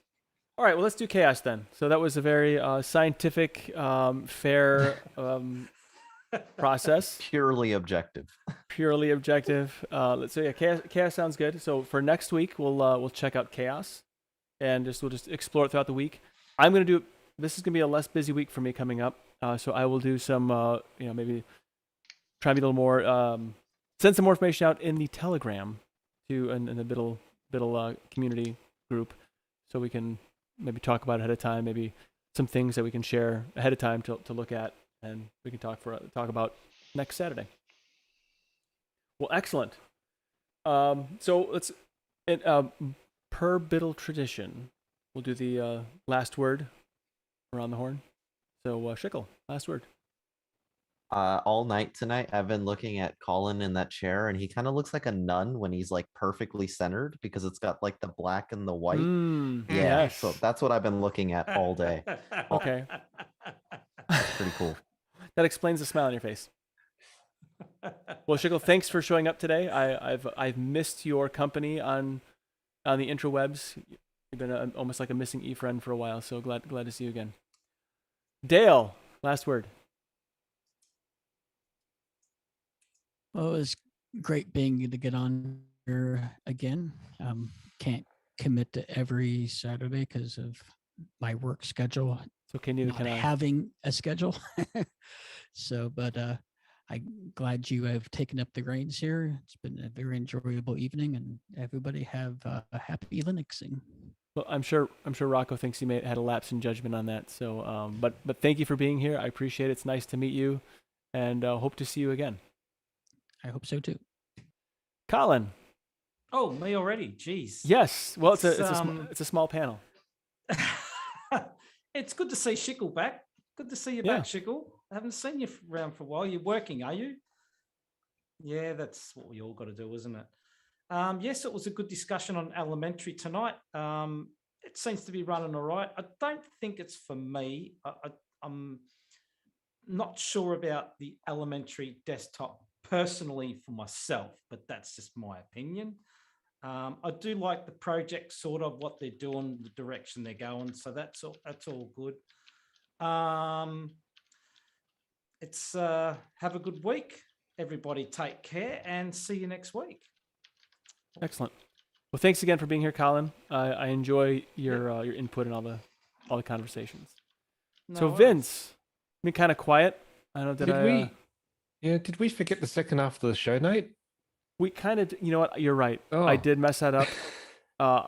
All right, well, let's do Chaos then. So that was a very scientific, fair process. Purely objective. Purely objective. Let's say Chaos sounds good. So for next week, we'll check out Chaos, and we'll just explore it throughout the week. I'm gonna do. This is gonna be a less busy week for me coming up. So I will do some, maybe try to be a little more, send some more information out in the Telegram to in the Biddle community group, so we can maybe talk about it ahead of time. Maybe some things that we can share ahead of time to look at, and we can talk about next Saturday. Well, excellent. So let's, per Biddle tradition, we'll do the last word around the horn. So Schickel, last word. All night tonight, I've been looking at Colin in that chair, and he kind of looks like a nun when he's like perfectly centered because it's got like the black and the white. Yeah, yes. so that's what I've been looking at all day. Okay. Pretty cool. That explains the smile on your face. Well, Schickel, thanks for showing up today. I've missed your company on the intrawebs. You've been almost like a missing e-friend for a while, so glad to see you again. Dale, last word. Well, it was great being able to get on here again. Can't commit to every Saturday because of my work schedule. It's okay, neither Not can I. having a schedule. So, but I'm glad you have taken up the reins here. It's been a very enjoyable evening, and everybody have a happy Linuxing. Well, I'm sure Rocco thinks he had a lapse in judgment on that. So, but thank you for being here. I appreciate it. It's nice to meet you, and hope to see you again. I hope so too. Colin. Oh, me already? Jeez. Yes. Well, it's a small panel. It's good to see Schickel back. Good to see you back, Schickel. I haven't seen you around for a while. You're working, are you? Yeah, that's what we all got to do, isn't it? Yes, it was a good discussion on elementary tonight. It seems to be running all right. I don't think it's for me. I'm not sure about the elementary desktop personally for myself, but that's just my opinion. I do like the project, sort of what they're doing, the direction they're going. So that's all good. It's have a good week, everybody. Take care and see you next week. Excellent. Well, thanks again for being here, Colin. I enjoy your input and all the conversations. No So worries. Vince, been kind of quiet. I don't know. Did we forget the second half of the show, Nate? We kind of, you know what? You're right. Oh. I did mess that up.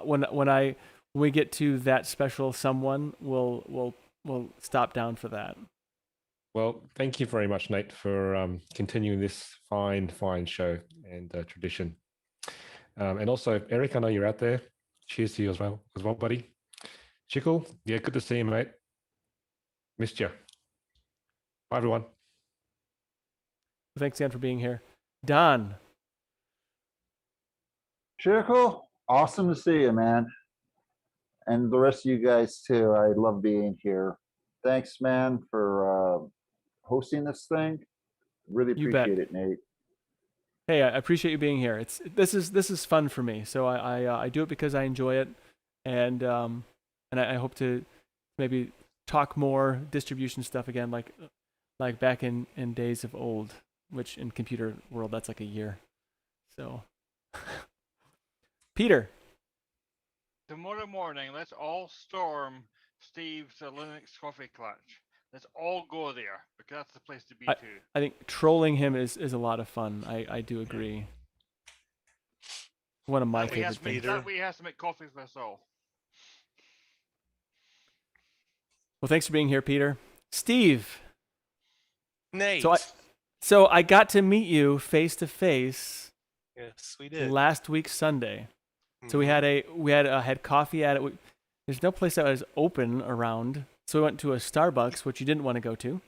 When we get to that special someone, we'll stop down for that. Well, thank you very much, Nate, for continuing this fine show and tradition. And also, Eric, I know you're out there. Cheers to you as well, buddy. Chickle, yeah, good to see you, mate. Missed you. Bye, everyone. Thanks again for being here. Don. Chico, awesome to see you, man. And the rest of you guys too. I love being here. Thanks, man, for hosting this thing. Really You bet. appreciate it, Nate. Hey, I appreciate you being here. This is fun for me. So I do it because I enjoy it, and I hope to maybe talk more distribution stuff again, like back in days of old, which in computer world that's like a year. So, Peter. Tomorrow morning, let's all storm Steve's Linux coffee clutch. Let's all go there because that's the place to be too. I think trolling him is a lot of fun. I do agree. One of my favorite things. That way he has to make coffee for us all. Well, thanks for being here, Peter. Steve. Nate. So I got to meet you face to face. Yes, we did. Last week Sunday. So we had coffee at it. There's no place that was open around, so we went to a Starbucks, which you didn't want to go to.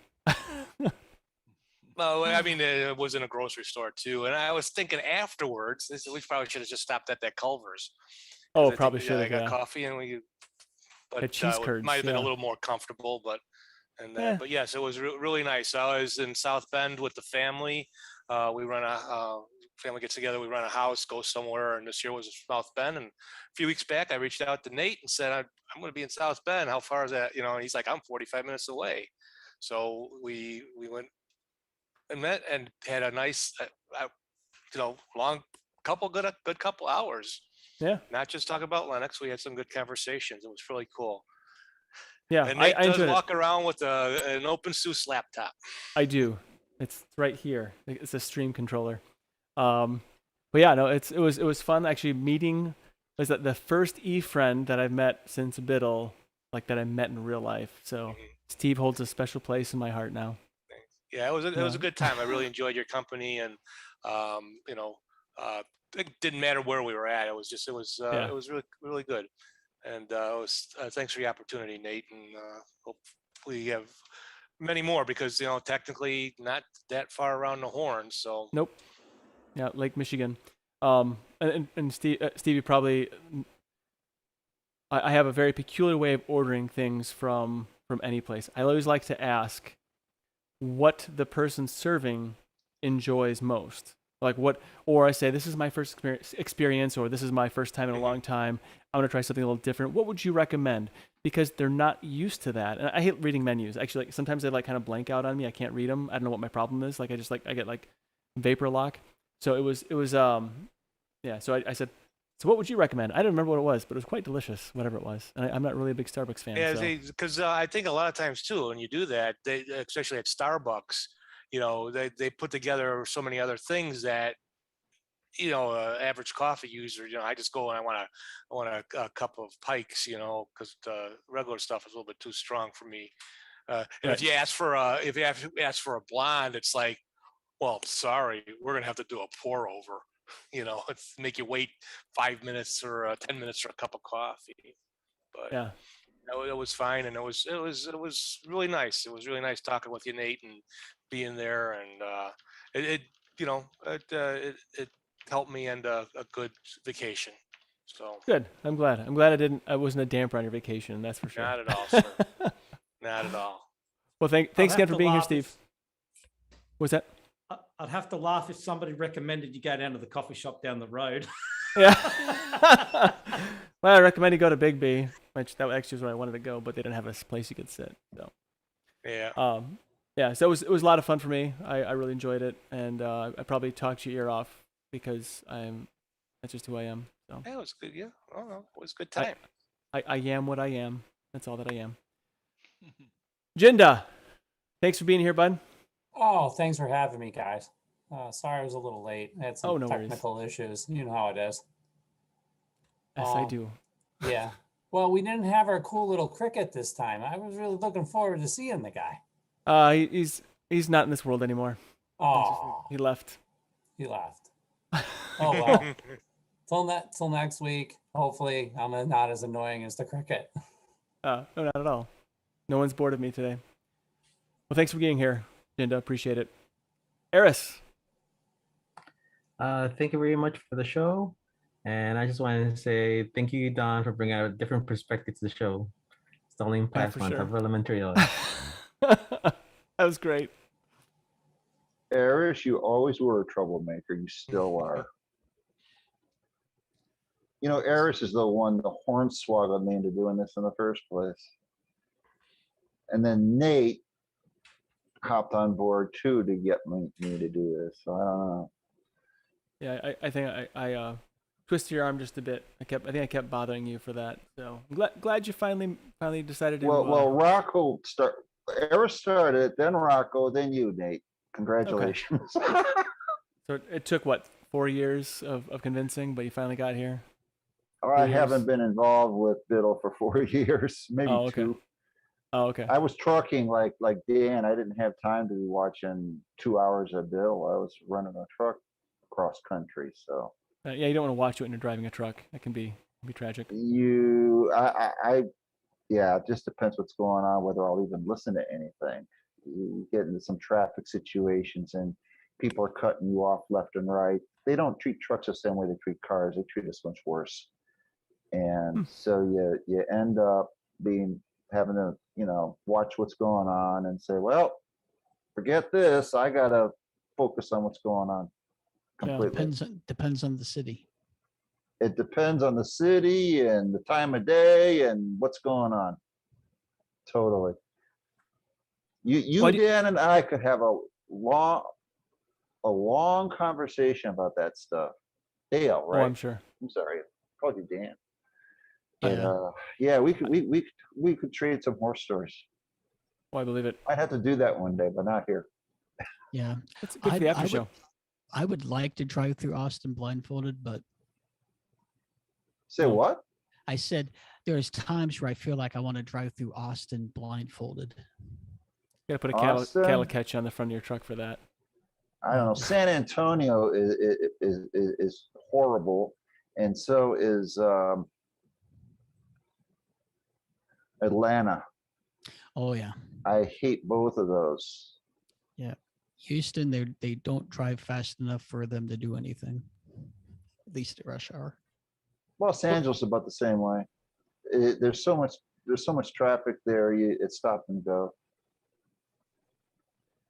Well, I mean, it was in a grocery store too, and I was thinking afterwards, we probably should have just stopped at that Culver's. Oh, probably should have. I got coffee, and but cheese curds. Might have been a little more comfortable, but yes, it was really nice. I was in South Bend with the family. We run a family gets together. We run a house, go somewhere, and this year was South Bend. And a few weeks back, I reached out to Nate and said, "I'm going to be in South Bend. How far is that?" And he's like, "I'm 45 minutes away." So we went and met and had a nice, long good couple hours. Yeah. Not just talk about Linux. We had some good conversations. It was really cool. Yeah. And Nate does walk around with an OpenSUSE laptop. I do. It's right here. It's a stream controller. But yeah, no, it was fun actually meeting. Was that the first friend that I've met since BDLL, like that I met in real life. So Steve holds a special place in my heart now. Thanks. Yeah, it was a good time. I really enjoyed your company, and it didn't matter where we were at. It was really, really good. And thanks for the opportunity, Nate, and hopefully you have many more because technically not that far around the horn. So nope. Yeah, Lake Michigan. And Stevie probably. I have a very peculiar way of ordering things from any place. I always like to ask what the person serving enjoys most. Like or I say, this is my first experience, or this is my first time in a long time. I want to try something a little different. What would you recommend? Because they're not used to that. And I hate reading menus. Actually, sometimes they kind of blank out on me. I can't read them. I don't know what my problem is. I get vapor lock. So it was yeah. So I said, so what would you recommend? I don't remember what it was, but it was quite delicious, whatever it was. And I'm not really a big Starbucks fan. Yeah, because I think a lot of times too, when you do that, especially at Starbucks, they put together so many other things that average coffee user, I just go and I want a cup of Pikes, because the regular stuff is a little bit too strong for me. And if you ask for a blonde, it's like, well, sorry, we're gonna have to do a pour over. It's make you wait 5 minutes or 10 minutes for a cup of coffee. But yeah. It was fine, and it was really nice. It was really nice talking with you, Nate, and being there, and it helped me end a good vacation. So good. I'm glad I wasn't a damper on your vacation. That's for sure. Not at all, sir. Not at all. Well, thanks again for being here, Steve. What's that? I'd have to laugh if somebody recommended you go down to the coffee shop down the road. Yeah. Well, I recommend you go to Big B, which that actually was where I wanted to go, but they didn't have a place you could sit. So Yeah. yeah, so it was a lot of fun for me. I really enjoyed it, and I probably talked your ear off because that's just who I am. So Yeah, it was good. Yeah. Oh, no, it was a good time. I am what I am. That's all that I am. Jinda, thanks for being here, bud. Oh, thanks for having me, guys. Sorry I was a little late. I had some No worries. technical issues. You know how it is. Yes, I do. Yeah. Well, we didn't have our cool little cricket this time. I was really looking forward to seeing the guy. He's not in this world anymore. Oh, He left. he left. Oh well. Till next week. Hopefully, I'm not as annoying as the cricket. No, not at all. No one's bored of me today. Well, thanks for being here, Jinda. Appreciate it. Eris. Thank you very much for the show. And I just wanted to say thank you, Don, for bringing out a different perspective to the show. Stalling past for month sure. of elementary. That was great. Eris, you always were a troublemaker. You still are. You know, Eris is the one, the hornswoggled me into doing this in the first place. And then Nate hopped on board too to get me to do this. So I don't know. Yeah, I think I twisted your arm just a bit. I think I kept bothering you for that. So I'm glad you finally decided to. Well, Rocco Eris started, then Rocco, then you, Nate. Congratulations. So it took what, 4 years of convincing, but you finally got here. I haven't been involved with Biddle for 4 years, maybe okay. 2. Oh, okay. I was trucking like Dan. I didn't have time to be watching 2 hours of Bill. I was running a truck across country. So yeah, you don't want to watch it when you're driving a truck. It can be tragic. Yeah, it just depends what's going on, whether I'll even listen to anything. You get into some traffic situations and people are cutting you off left and right. They don't treat trucks the same way they treat cars. They treat us much worse. And so you end up having to, watch what's going on and say, well, forget this. I got to focus on what's going on completely. Yeah, depends on the city. It depends on the city and the time of day and what's going on. Totally. Dan, and I could have a long conversation about that stuff. Dale, right? Oh, I'm sure. I'm sorry, I called you Dan. Yeah. But we could trade some horse stories. Oh, I believe it. I'd have to do that one day, but not here. Yeah, it's good for the after show. I would like to drive through Austin blindfolded, but say what? I said there's times where I feel like I want to drive through Austin blindfolded. You gotta put a cattle catch on the front of your truck for that. I don't know. San Antonio is horrible, and so is Atlanta. Oh yeah. I hate both of those. Yeah. Houston, they don't drive fast enough for them to do anything. At least at rush hour. Los Angeles is about the same way. There's so much traffic there. It's stop and go.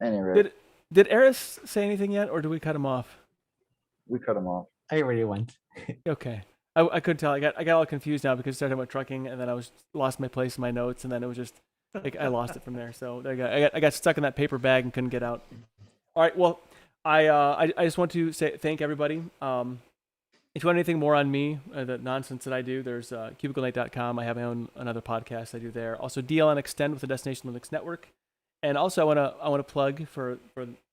Anyway. Did Eris say anything yet, or did we cut him off? We cut him off. I already went. Okay. I couldn't tell. I got all confused now because I started about trucking, and then I lost my place in my notes, and then it was just like I lost it from there. So there you go. I got stuck in that paper bag and couldn't get out. All right. Well, I just want to thank everybody. If you want anything more on me, the nonsense that I do, there's cubiclenate.com. I have my own another podcast I do there. Also, DLN Extend with the Destination Linux Network. And also, I want to plug for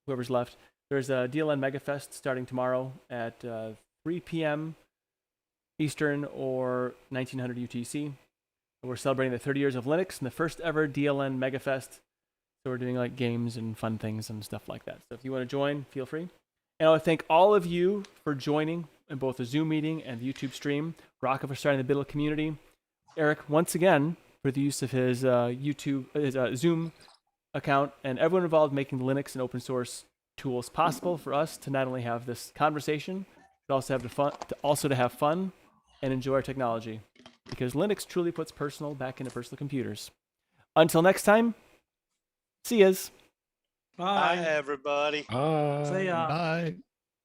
whoever's left. There's a DLN MegaFest starting tomorrow at 3 p.m. Eastern or 1900 UTC. We're celebrating the 30 years of Linux and the first ever DLN MegaFest. So we're doing like games and fun things and stuff like that. So if you want to join, feel free. And I want to thank all of you for joining in both the Zoom meeting and the YouTube stream. Rocco for starting the Biddle community. Eric, once again, for the use of his Zoom account, and everyone involved making the Linux and open source tools possible for us to not only have this conversation, but also to have fun and enjoy our technology. Because Linux truly puts personal back into personal computers. Until next time, see yas. Bye, Bye. everybody. See ya. Bye.